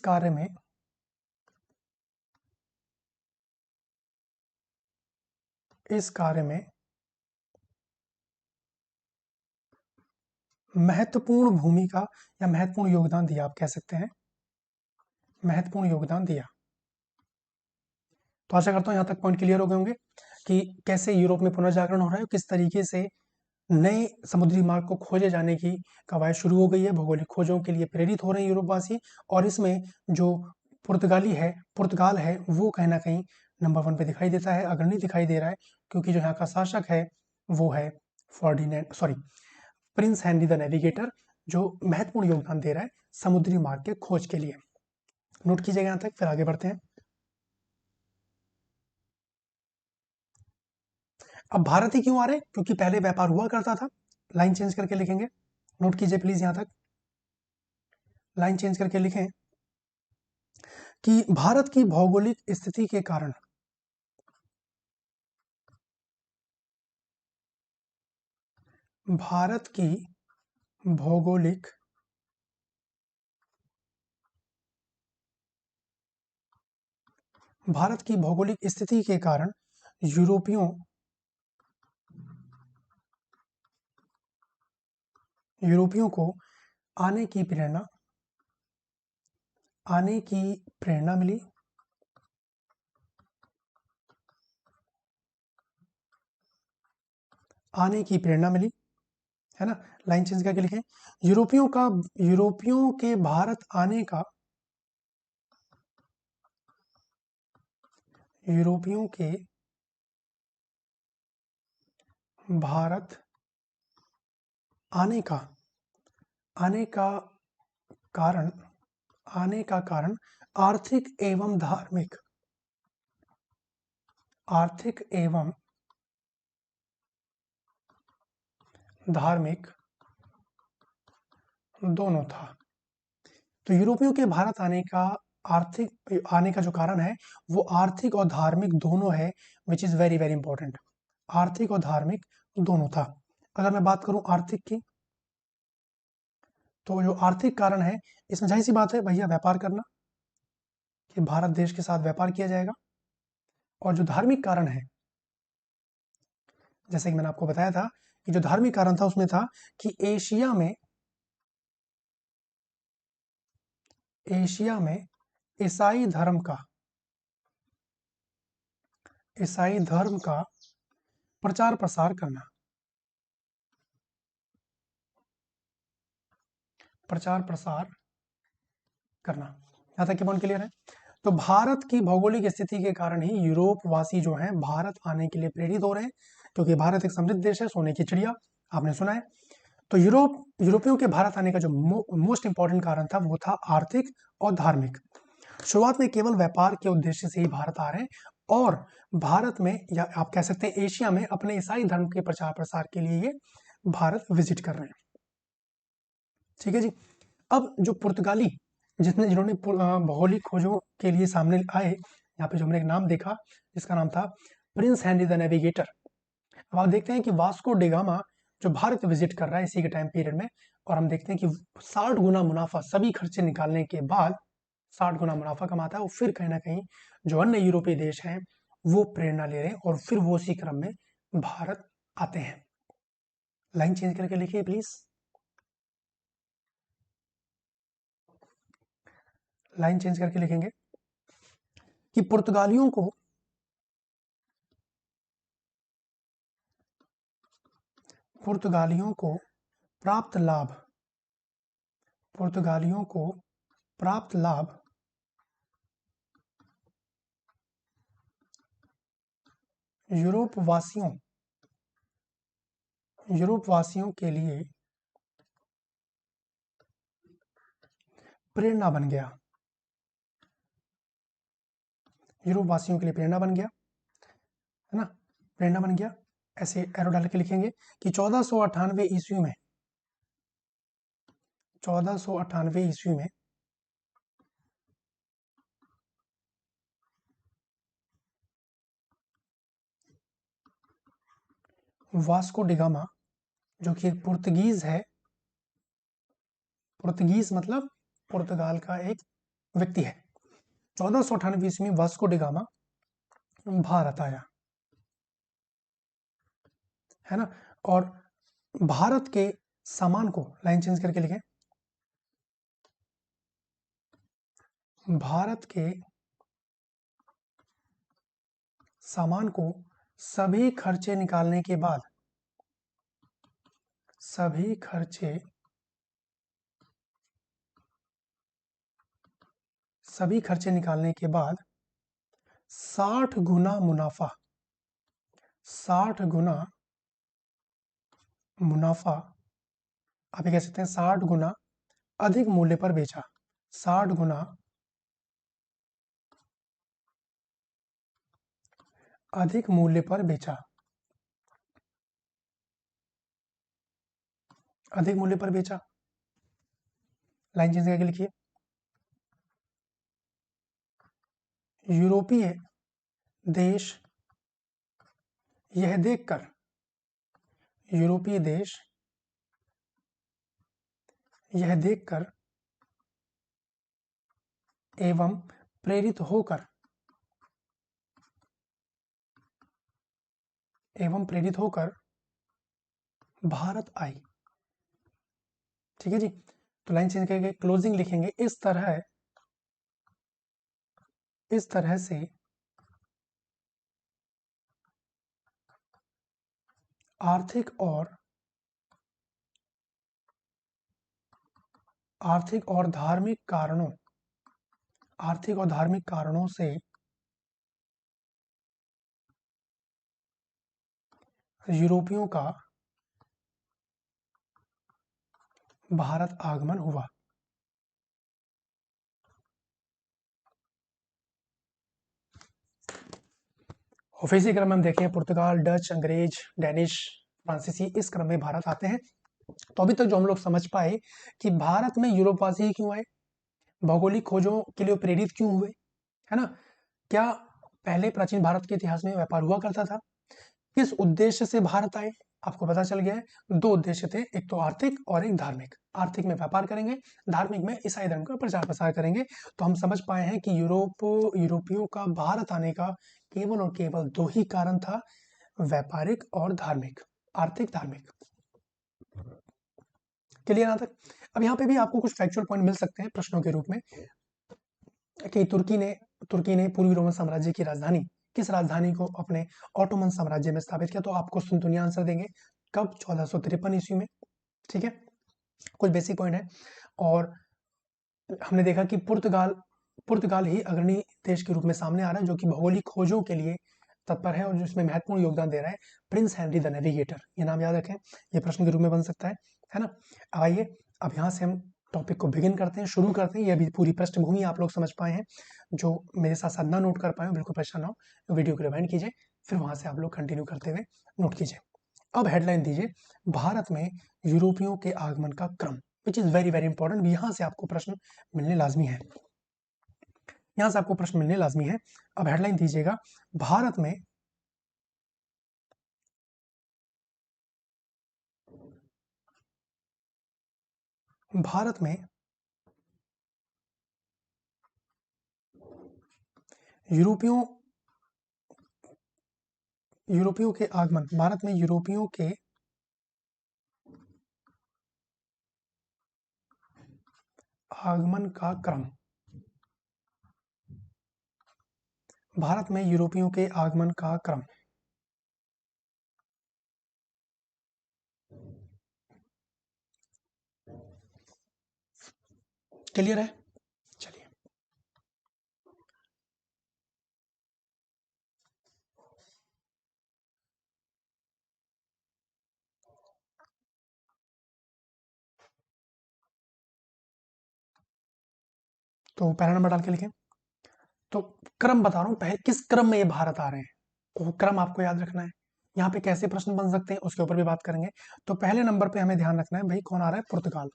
कार्य में महत्वपूर्ण भूमिका या महत्वपूर्ण योगदान दिया, आप कह सकते हैं महत्वपूर्ण योगदान दिया। तो आशा करता हूं यहां तक पॉइंट क्लियर हो गए होंगे कि कैसे यूरोप में पुनर्जागरण हो रहा है, किस तरीके से नए समुद्री मार्ग को खोजे जाने की कवायद शुरू हो गई है, भौगोलिक खोजों के लिए प्रेरित हो रहे हैं यूरोपवासी, और इसमें जो पुर्तगाल है वो कहीं ना कहीं नंबर 1 पे दिखाई देता है, अग्रणी दिखाई दे रहा है, क्योंकि जो यहाँ का शासक है वो है प्रिंस हेनरी द नेविगेटर, जो महत्वपूर्ण योगदान दे रहा है समुद्री मार्ग के खोज के लिए। नोट कीजिएगा यहाँ तक, फिर आगे बढ़ते हैं। अब भारत ही क्यों आ रहे हैं? क्योंकि पहले व्यापार हुआ करता था। लाइन चेंज करके लिखेंगे, नोट कीजिए प्लीज यहाँ तक, लाइन चेंज करके लिखें कि भारत की भौगोलिक स्थिति के कारण भारत की भौगोलिक स्थिति के कारण यूरोपियों को आने की प्रेरणा मिली। है ना, लाइन चेंज करके लिखें, यूरोपियों के भारत आने का यूरोपियों के भारत आने का कारण आर्थिक एवं धार्मिक दोनों था। तो यूरोपियों के भारत आने का जो कारण है वो आर्थिक और धार्मिक दोनों है, which is very very important. आर्थिक और धार्मिक दोनों था। अगर मैं बात करूं आर्थिक की, तो जो आर्थिक कारण है इसमें जाहिर सी बात है भैया व्यापार करना, कि भारत देश के साथ व्यापार किया जाएगा। और जो धार्मिक कारण है, जैसे कि मैंने आपको बताया था कि जो धार्मिक कारण था उसमें था कि एशिया में ईसाई धर्म का प्रचार प्रसार करना, यहाँ तक के पॉइंट क्लियर है। तो भारत की भौगोलिक स्थिति के कारण ही यूरोप वासी जो हैं भारत आने के लिए प्रेरित हो रहे हैं, क्योंकि भारत एक समृद्ध देश है, सोने की चिड़िया, आपने सुना है। तो यूरोपियों के भारत आने का जो मोस्ट इंपॉर्टेंट कारण था वो था आर्थिक और धार्मिक। शुरुआत में केवल व्यापार के उद्देश्य से ही भारत आ रहे हैं, और भारत में, या आप कह सकते हैं एशिया में, अपने ईसाई धर्म के प्रचार प्रसार के लिए ये भारत विजिट कर रहे हैं। ठीक है जी। अब जो पुर्तगाली जिन्होंने भौगोलिक खोजों के लिए सामने आए, यहाँ पे जो हमने एक नाम देखा जिसका नाम था प्रिंस हेनरी द नेविगेटर। अब आप देखते हैं कि वास्को डिगामा जो भारत विजिट कर रहा है इसी के टाइम पीरियड में, और हम देखते हैं कि 60 गुना मुनाफा सभी खर्चे निकालने के बाद 60 गुना मुनाफा कमाता है, और फिर कहीं ना कहीं जो अन्य यूरोपीय देश हैं वो प्रेरणा ले रहे हैं, और फिर वो उसी क्रम में भारत आते हैं। लाइन चेंज करके लिखिए प्लीज, लाइन चेंज करके लिखेंगे कि पुर्तगालियों को प्राप्त लाभ यूरोप वासियों के लिए प्रेरणा बन गया, यूरोप वासियों के लिए प्रेरणा बन गया, है ना, प्रेरणा बन गया। ऐसे एरो डाल के लिखेंगे कि 1498 ईस्वी में 1498 ईस्वी में वास्को डिगामा, जो कि एक पुर्तगीज है, पुर्तगीज मतलब पुर्तगाल का एक व्यक्ति है, 1498 ईस्वी में वास्को डिगामा भारत आया, है ना। और भारत के सामान को, लाइन चेंज करके लिखें, भारत के सामान को सभी खर्चे निकालने के बाद, सभी खर्चे निकालने के बाद 60 गुना मुनाफा, 60 गुना मुनाफा, आप ये कह सकते हैं 60 गुना अधिक मूल्य पर बेचा, 60 गुना अधिक मूल्य पर बेचा, अधिक मूल्य पर बेचा। लाइन चेंज करके लिखिए, यूरोपीय देश यह देखकर, यूरोपीय देश यह देखकर एवं प्रेरित होकर भारत आई। ठीक है जी। तो लाइन चेंज करके क्लोजिंग लिखेंगे, इस तरह से आर्थिक और धार्मिक कारणों से यूरोपियों का भारत आगमन हुआ। और फिर इसी क्रम में हम देखें पुर्तगाल, डच, अंग्रेज, डैनिश, फ्रांसीसी इस क्रम में भारत आते हैं। तो अभी तक जो हम लोग समझ पाए कि भारत में यूरोपवासी क्यों आए, भौगोलिक खोजों के लिए प्रेरित क्यों हुए, है ना। क्या पहले प्राचीन भारत के इतिहास में व्यापार हुआ करता था? किस उद्देश्य से भारत आए? आपको पता चल गया है, दो उद्देश्य थे, एक तो आर्थिक और एक धार्मिक। आर्थिक में व्यापार करेंगे, धार्मिक में ईसाई धर्म का प्रचार प्रसार करेंगे। तो हम समझ पाए हैं कि यूरोपियों का भारत आने का केवल और केवल दो ही कारण था, व्यापारिक और धार्मिक, आर्थिक धार्मिक। क्लियर यहाँ तक? अब यहाँ पे भी आपको कुछ फैक्चुअल पॉइंट मिल सकते हैं प्रश्नों के रूप में कि तुर्की ने पूर्वी रोमन साम्राज्य की राजधानी, किस राजधानी को अपने ऑटोमन साम्राज्य में स्थापित किया? तो आपको दुनिया आंसर देंगे कब? 1453 ईस्वी में। ठीक है, कुछ बेसिक पॉइंट है। और हमने देखा कि पुर्तगाल ही अग्रणी देश के रूप में सामने आ रहा है, जो कि भौगोलिक खोजों के लिए तत्पर है और जिसमें महत्वपूर्ण योगदान दे रहा है प्रिंस हेनरी द नेविगेटर। ये नाम याद रखें, ये प्रश्न के रूप में बन सकता है ना। अब आइए, अब यहाँ से हम टॉपिक को बिगिन करते हैं, शुरू करते हैं। ये अभी पूरी पृष्ठभूमि आप लोग समझ पाए हैं, जो मेरे साथ साथ ना नोट कर पाए बिल्कुल परेशान ना हो, वीडियो को रिवाइंड कीजिए, फिर वहां से आप लोग कंटिन्यू करते हुए नोट कीजिए। अब हेडलाइन दीजिए, भारत में यूरोपियों के आगमन का क्रम, which is very very important. यहाँ से आपको प्रश्न मिलने लाजमी है, यहाँ से आपको प्रश्न मिलने लाजमी है। अब हेडलाइन दीजिएगा, भारत में यूरोपियों यूरोपियों के आगमन, भारत में यूरोपियों के आगमन का क्रम, भारत में यूरोपियों के आगमन का क्रम। क्लियर है? चलिए, तो पहला नंबर डाल के लिखें। तो क्रम बता रहा हूं, पहले किस क्रम में ये भारत आ रहे हैं, वो क्रम आपको याद रखना है। यहाँ पे कैसे प्रश्न बन सकते हैं उसके ऊपर भी बात करेंगे। तो पहले नंबर पे हमें ध्यान रखना है भाई, कौन आ रहा है? पुर्तगाल।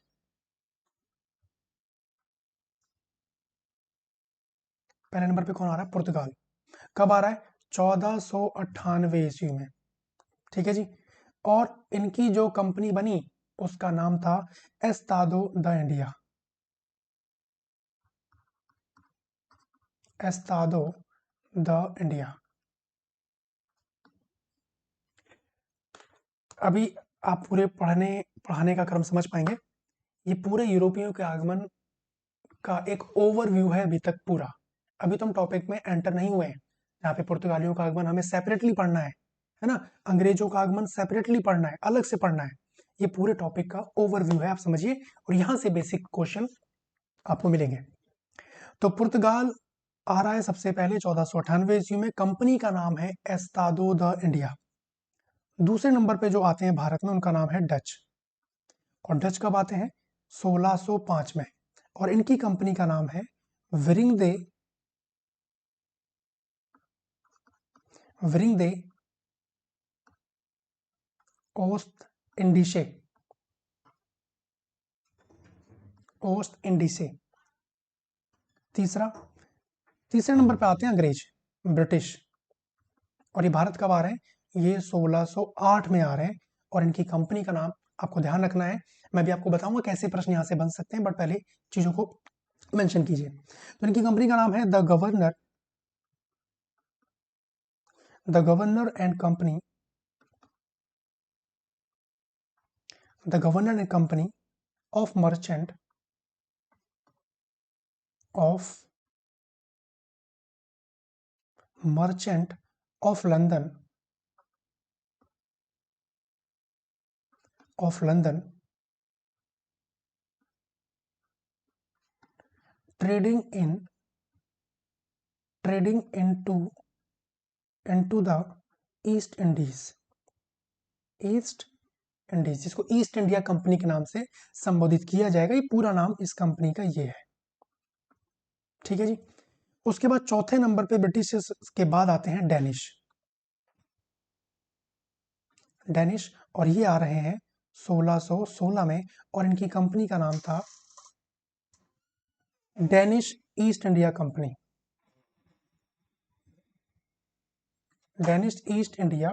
पहले नंबर पे कौन आ रहा है? पुर्तगाल। कब आ रहा है? 1498 ईस्वी में। ठीक है जी। और इनकी जो कंपनी बनी उसका नाम था Estado the India, Estado the India. अभी आप पूरे पढ़ाने का क्रम समझ पाएंगे। ये पूरे यूरोपियों के आगमन का एक ओवरव्यू है अभी तक पूरा। अभी तो हम टॉपिक में एंटर नहीं हुए हैं। यहाँ पे पुर्तगालियों का आगमन हमें सेपरेटली पढ़ना है ना। अंग्रेजों का आगमन सेपरेटली पढ़ना है, अलग से पढ़ना है। ये पूरे टॉपिक का ओवरव्यू है, आप समझिए, और यहाँ से बेसिक क्वेश्चन आपको मिलेंगे। तो पुर्तगाल आ रहा है सबसे पहले 1498 ईस्वी में। कंपनी का नाम है एस्तादो द इंडिया। दूसरे नंबर पे जो आते हैं भारत में, उनका नाम है डच। और डच कब आते हैं? 1605 में। और इनकी कंपनी का नाम है विरिंग दे ओस्ट इंडिसे, ओस्ट इंडिसे। तीसरे नंबर पे आते हैं अंग्रेज, ब्रिटिश। और ये भारत कब आ रहे हैं? ये 1608 में आ रहे हैं। और इनकी कंपनी का नाम आपको ध्यान रखना है। मैं भी आपको बताऊंगा कैसे प्रश्न यहां से बन सकते हैं, बट पहले चीजों को मेंशन कीजिए। तो इनकी कंपनी का नाम है the governor and company, the governor and company of of merchant of London, trading into the East Indies, जिसको ईस्ट इंडिया कंपनी के नाम से संबोधित किया जाएगा। ये पूरा नाम इस कंपनी का ये है। ठीक है जी। उसके बाद चौथे नंबर पे ब्रिटिश के बाद आते हैं डेनिश। और ये आ रहे हैं 1616 में। और इनकी कंपनी का नाम था Danish east India company, Danish east India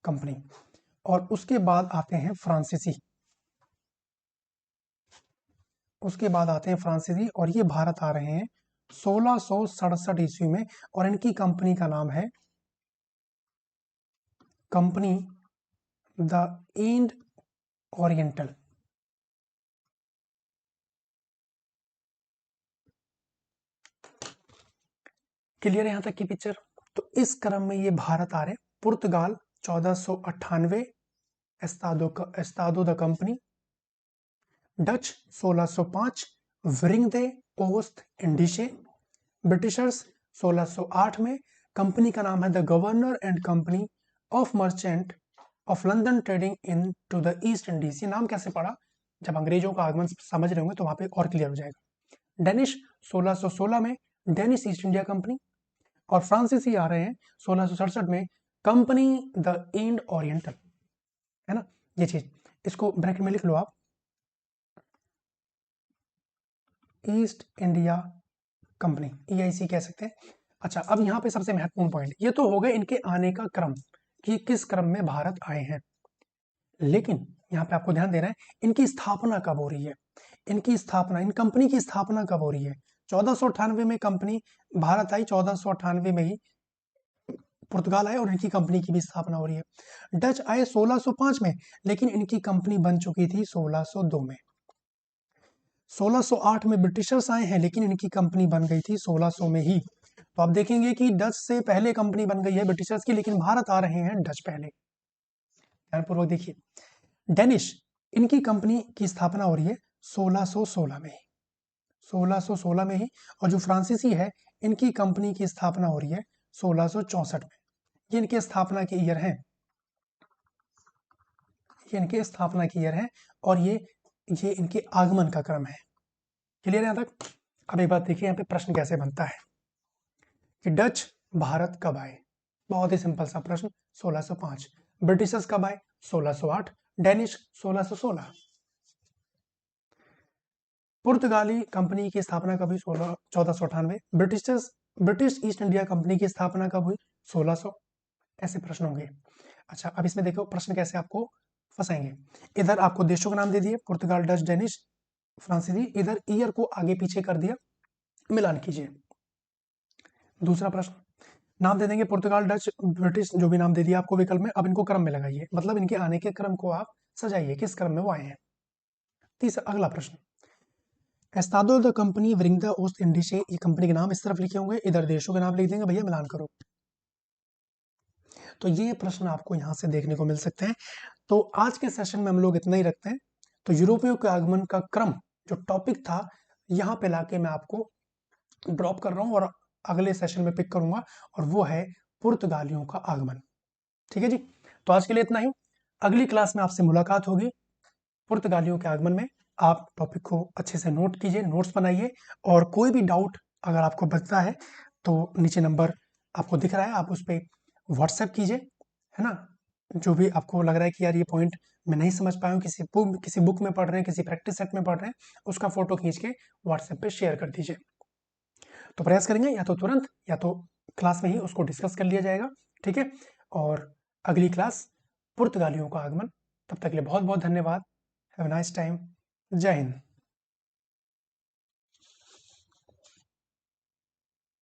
company. और उसके बाद आते हैं फ्रांसीसी, और ये भारत आ रहे हैं 1667 ईस्वी में, और इनकी कंपनी का नाम है कंपनी द इंड ओरिएंटल। क्लियर है यहां तक की पिक्चर? तो इस क्रम में ये भारत आ रहे हैं। पुर्तगाल 1498, एस्तादो द कंपनी। डच 1605, विरिंग दे ओस्ट इंडिशे। ब्रिटिशर्स 1608 में, कंपनी का नाम है the governor and company of merchant of London trading into the East Indies. ये नाम कैसे पड़ा? जब अंग्रेजों का आगमन समझ रहे होंगे तो वहां पे और क्लियर हो जाएगा। डेनिश 1616 में, डेनिश ईस्ट इंडिया कंपनी। और फ्रांसीसी आ रहे हैं 1667 में, कंपनी द इंड ओरिएंटल, है ना। ये चीज इसको ब्रैकेट में लिख लो आप, ईस्ट इंडिया कंपनी, EIC कह सकते हैं। अच्छा, अब यहाँ पे सबसे महत्वपूर्ण पॉइंट, ये तो हो गए इनके आने का क्रम कि किस क्रम में भारत आए हैं, लेकिन यहाँ पे आपको ध्यान देना है इनकी स्थापना कब हो रही है। इन कंपनी की स्थापना कब हो रही है? 1498 में कंपनी भारत आई, 1498 में ही पुर्तगाल आए और इनकी कंपनी की भी स्थापना हो रही है। डच आए 1605 में, लेकिन इनकी कंपनी बन चुकी थी 1602 में। 1608 में ब्रिटिशर्स आए हैं, लेकिन इनकी कंपनी बन गई थी 1600 में ही। तो आप देखेंगे कि डच से पहले कंपनी बन गई है ब्रिटिशर्स की, लेकिन भारत आ रहे हैं डच पहले। ध्यानपूर्वक देखिए, डेनिश, इनकी कंपनी की स्थापना हो रही है 1616 में ही, 1616 में ही। और जो फ्रांसीसी है, इनकी कंपनी की स्थापना हो रही है 1664 में। ये इनके स्थापना के ईयर हैं, और ये इनके आगमन का क्रम है। क्लियर है यहां तक? अब एक बात देखिए यहाँ पे प्रश्न कैसे बनता है कि डच भारत कब आए। बहुत ही सिंपल सा प्रश्न, 1605। ब्रिटिशर्स कब आए? 1608। डेनिश 1616। पुर्तगाली कंपनी की स्थापना कब हुई? 1498। ब्रिटिश ईस्ट इंडिया कंपनी की स्थापना कब हुई? 1600। ऐसे प्रश्न होंगे। अच्छा, अब इसमें देखो प्रश्न कैसे आपको फंसाएंगे। इधर आपको देशों का नाम दे दिए, पुर्तगाल, डच, डेनिश, फ्रांसीसी। इधर ईयर को आगे पीछे कर दिया, मिलान कीजिए। दूसरा प्रश्न, नाम दे देंगे पुर्तगाल, डच, ब्रिटिश, जो भी नाम दे दिया आपको विकल्प में। अब इनको क्रम में लगाइए, मतलब इनके आने के क्रम को आप सजाइए, किस क्रम में वो आए हैं। तीसरा अगला प्रश्न, एस्तादो द कंपनी विरिंग द ओस्ट इंडिशे, ये कंपनी के नाम इस तरफ लिखे होंगे, इधर देशों के नाम लिख देंगे, भैया मिलान करो। तो ये प्रश्न आपको यहां से देखने को मिल सकते हैं। तो आज के सेशन में हम लोग इतना ही रखते हैं। तो यूरोपियों के आगमन का क्रम जो टॉपिक था, यहाँ पे लाके मैं आपको ड्रॉप कर रहा हूँ और अगले सेशन में पिक करूंगा, और वो है पुर्तगालियों का आगमन। ठीक है जी, तो आज के लिए इतना ही। अगली क्लास में आपसे मुलाकात होगी पुर्तगालियों के आगमन में। आप टॉपिक को अच्छे से नोट कीजिए, नोट्स बनाइए, और कोई भी डाउट अगर आपको बचता है तो नीचे नंबर आपको दिख रहा है, आप उस पर व्हाट्सएप कीजिए, है ना। जो भी आपको लग रहा है कि यार ये पॉइंट मैं नहीं समझ पाया हूँ, किसी बुक में पढ़ रहे हैं, किसी प्रैक्टिस सेट में पढ़ रहे हैं, उसका फोटो खींच के व्हाट्सएप पे शेयर कर दीजिए। तो प्रयास करेंगे या तो तुरंत या तो क्लास में ही उसको डिस्कस कर लिया जाएगा। ठीक है, और अगली क्लास पुर्तगालियों का आगमन। तब तक के लिए बहुत बहुत धन्यवाद। Have a nice time. जय हिंद।